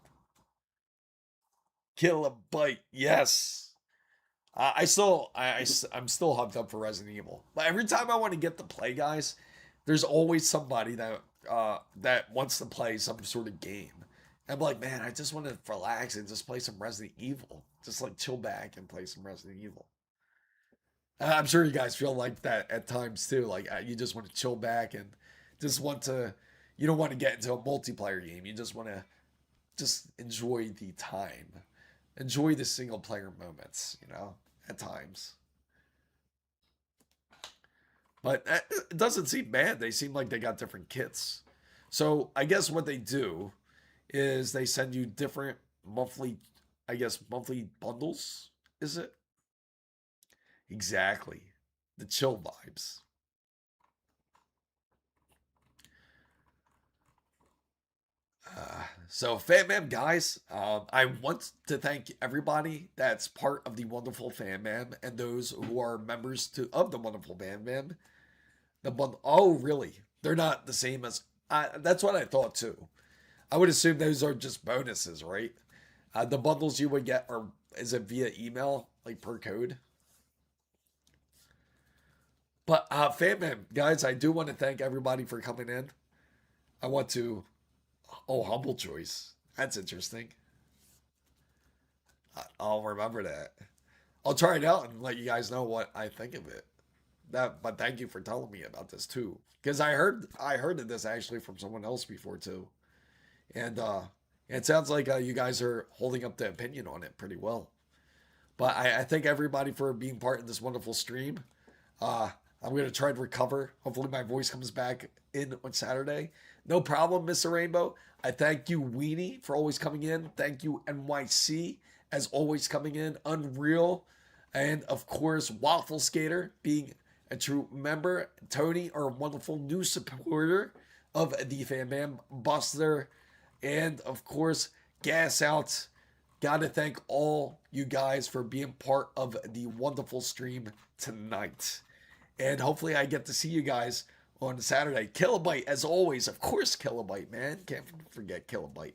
Kill a bite, yes. I'm still hyped up for Resident Evil. But every time I want to get to play, guys, there's always somebody that that wants to play some sort of game. I'm like, man, I just want to relax and just play some Resident Evil. Just like chill back and play some Resident Evil. I'm sure you guys feel like that at times too. Like you just want to chill back and just want to, you don't want to get into a multiplayer game. You just want to just enjoy the time, enjoy the single player moments, you know, at times. But it doesn't seem bad. They seem like they got different kits. So I guess what they do is they send you different monthly, I guess, monthly bundles, is it? Exactly. The chill vibes. So, Fan Mam guys, I want to thank everybody that's part of the Wonderful Fan Mam and those who are members of the Wonderful Fan Mam. Oh, really? They're not the same as. That's what I thought too. I would assume those are just bonuses, right? The bundles you would get is it via email, like per code? But Fan Mam guys, I do want to thank everybody for coming in. I want to. Oh, humble choice. That's interesting. I'll remember that. I'll try it out and let you guys know what I think of it. But thank you for telling me about this too, because I heard of this actually from someone else before too, and it sounds like you guys are holding up the opinion on it pretty well. But I thank everybody for being part of this wonderful stream. I'm gonna try to recover. Hopefully my voice comes back in on Saturday. No problem, Mr. Rainbow. I thank you, Weenie, for always coming in. Thank you, NYC, as always coming in. Unreal. And, of course, Waffle Skater, being a true member. Tony, our wonderful new supporter of the Fan Bam. Buster. And, of course, Gas Out. Gotta thank all you guys for being part of the wonderful stream tonight. And hopefully I get to see you guys on Saturday. Kilobyte, as always. Of course, Kilobyte, man. Can't forget Kilobyte.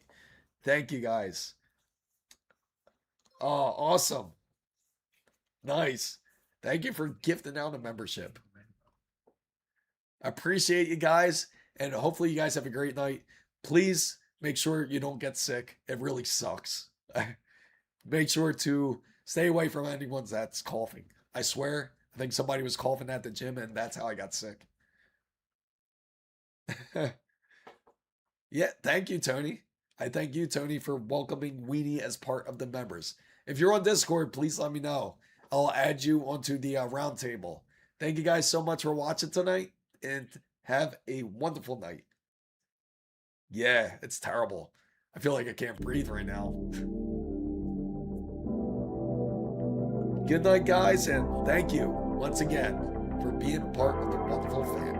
Thank you, guys. Oh, awesome. Nice. Thank you for gifting out a membership. I appreciate you guys. And hopefully you guys have a great night. Please make sure you don't get sick. It really sucks. Make sure to stay away from anyone that's coughing. I swear, I think somebody was coughing at the gym and that's how I got sick. Yeah, thank you, Tony. I thank you, Tony, for welcoming Weenie as part of the members. If you're on Discord, please let me know. I'll add you onto the round table. Thank you guys so much for watching tonight and have a wonderful night. Yeah, it's terrible. I feel like I can't breathe right now. Good night, guys, and thank you once again for being part of the wonderful family.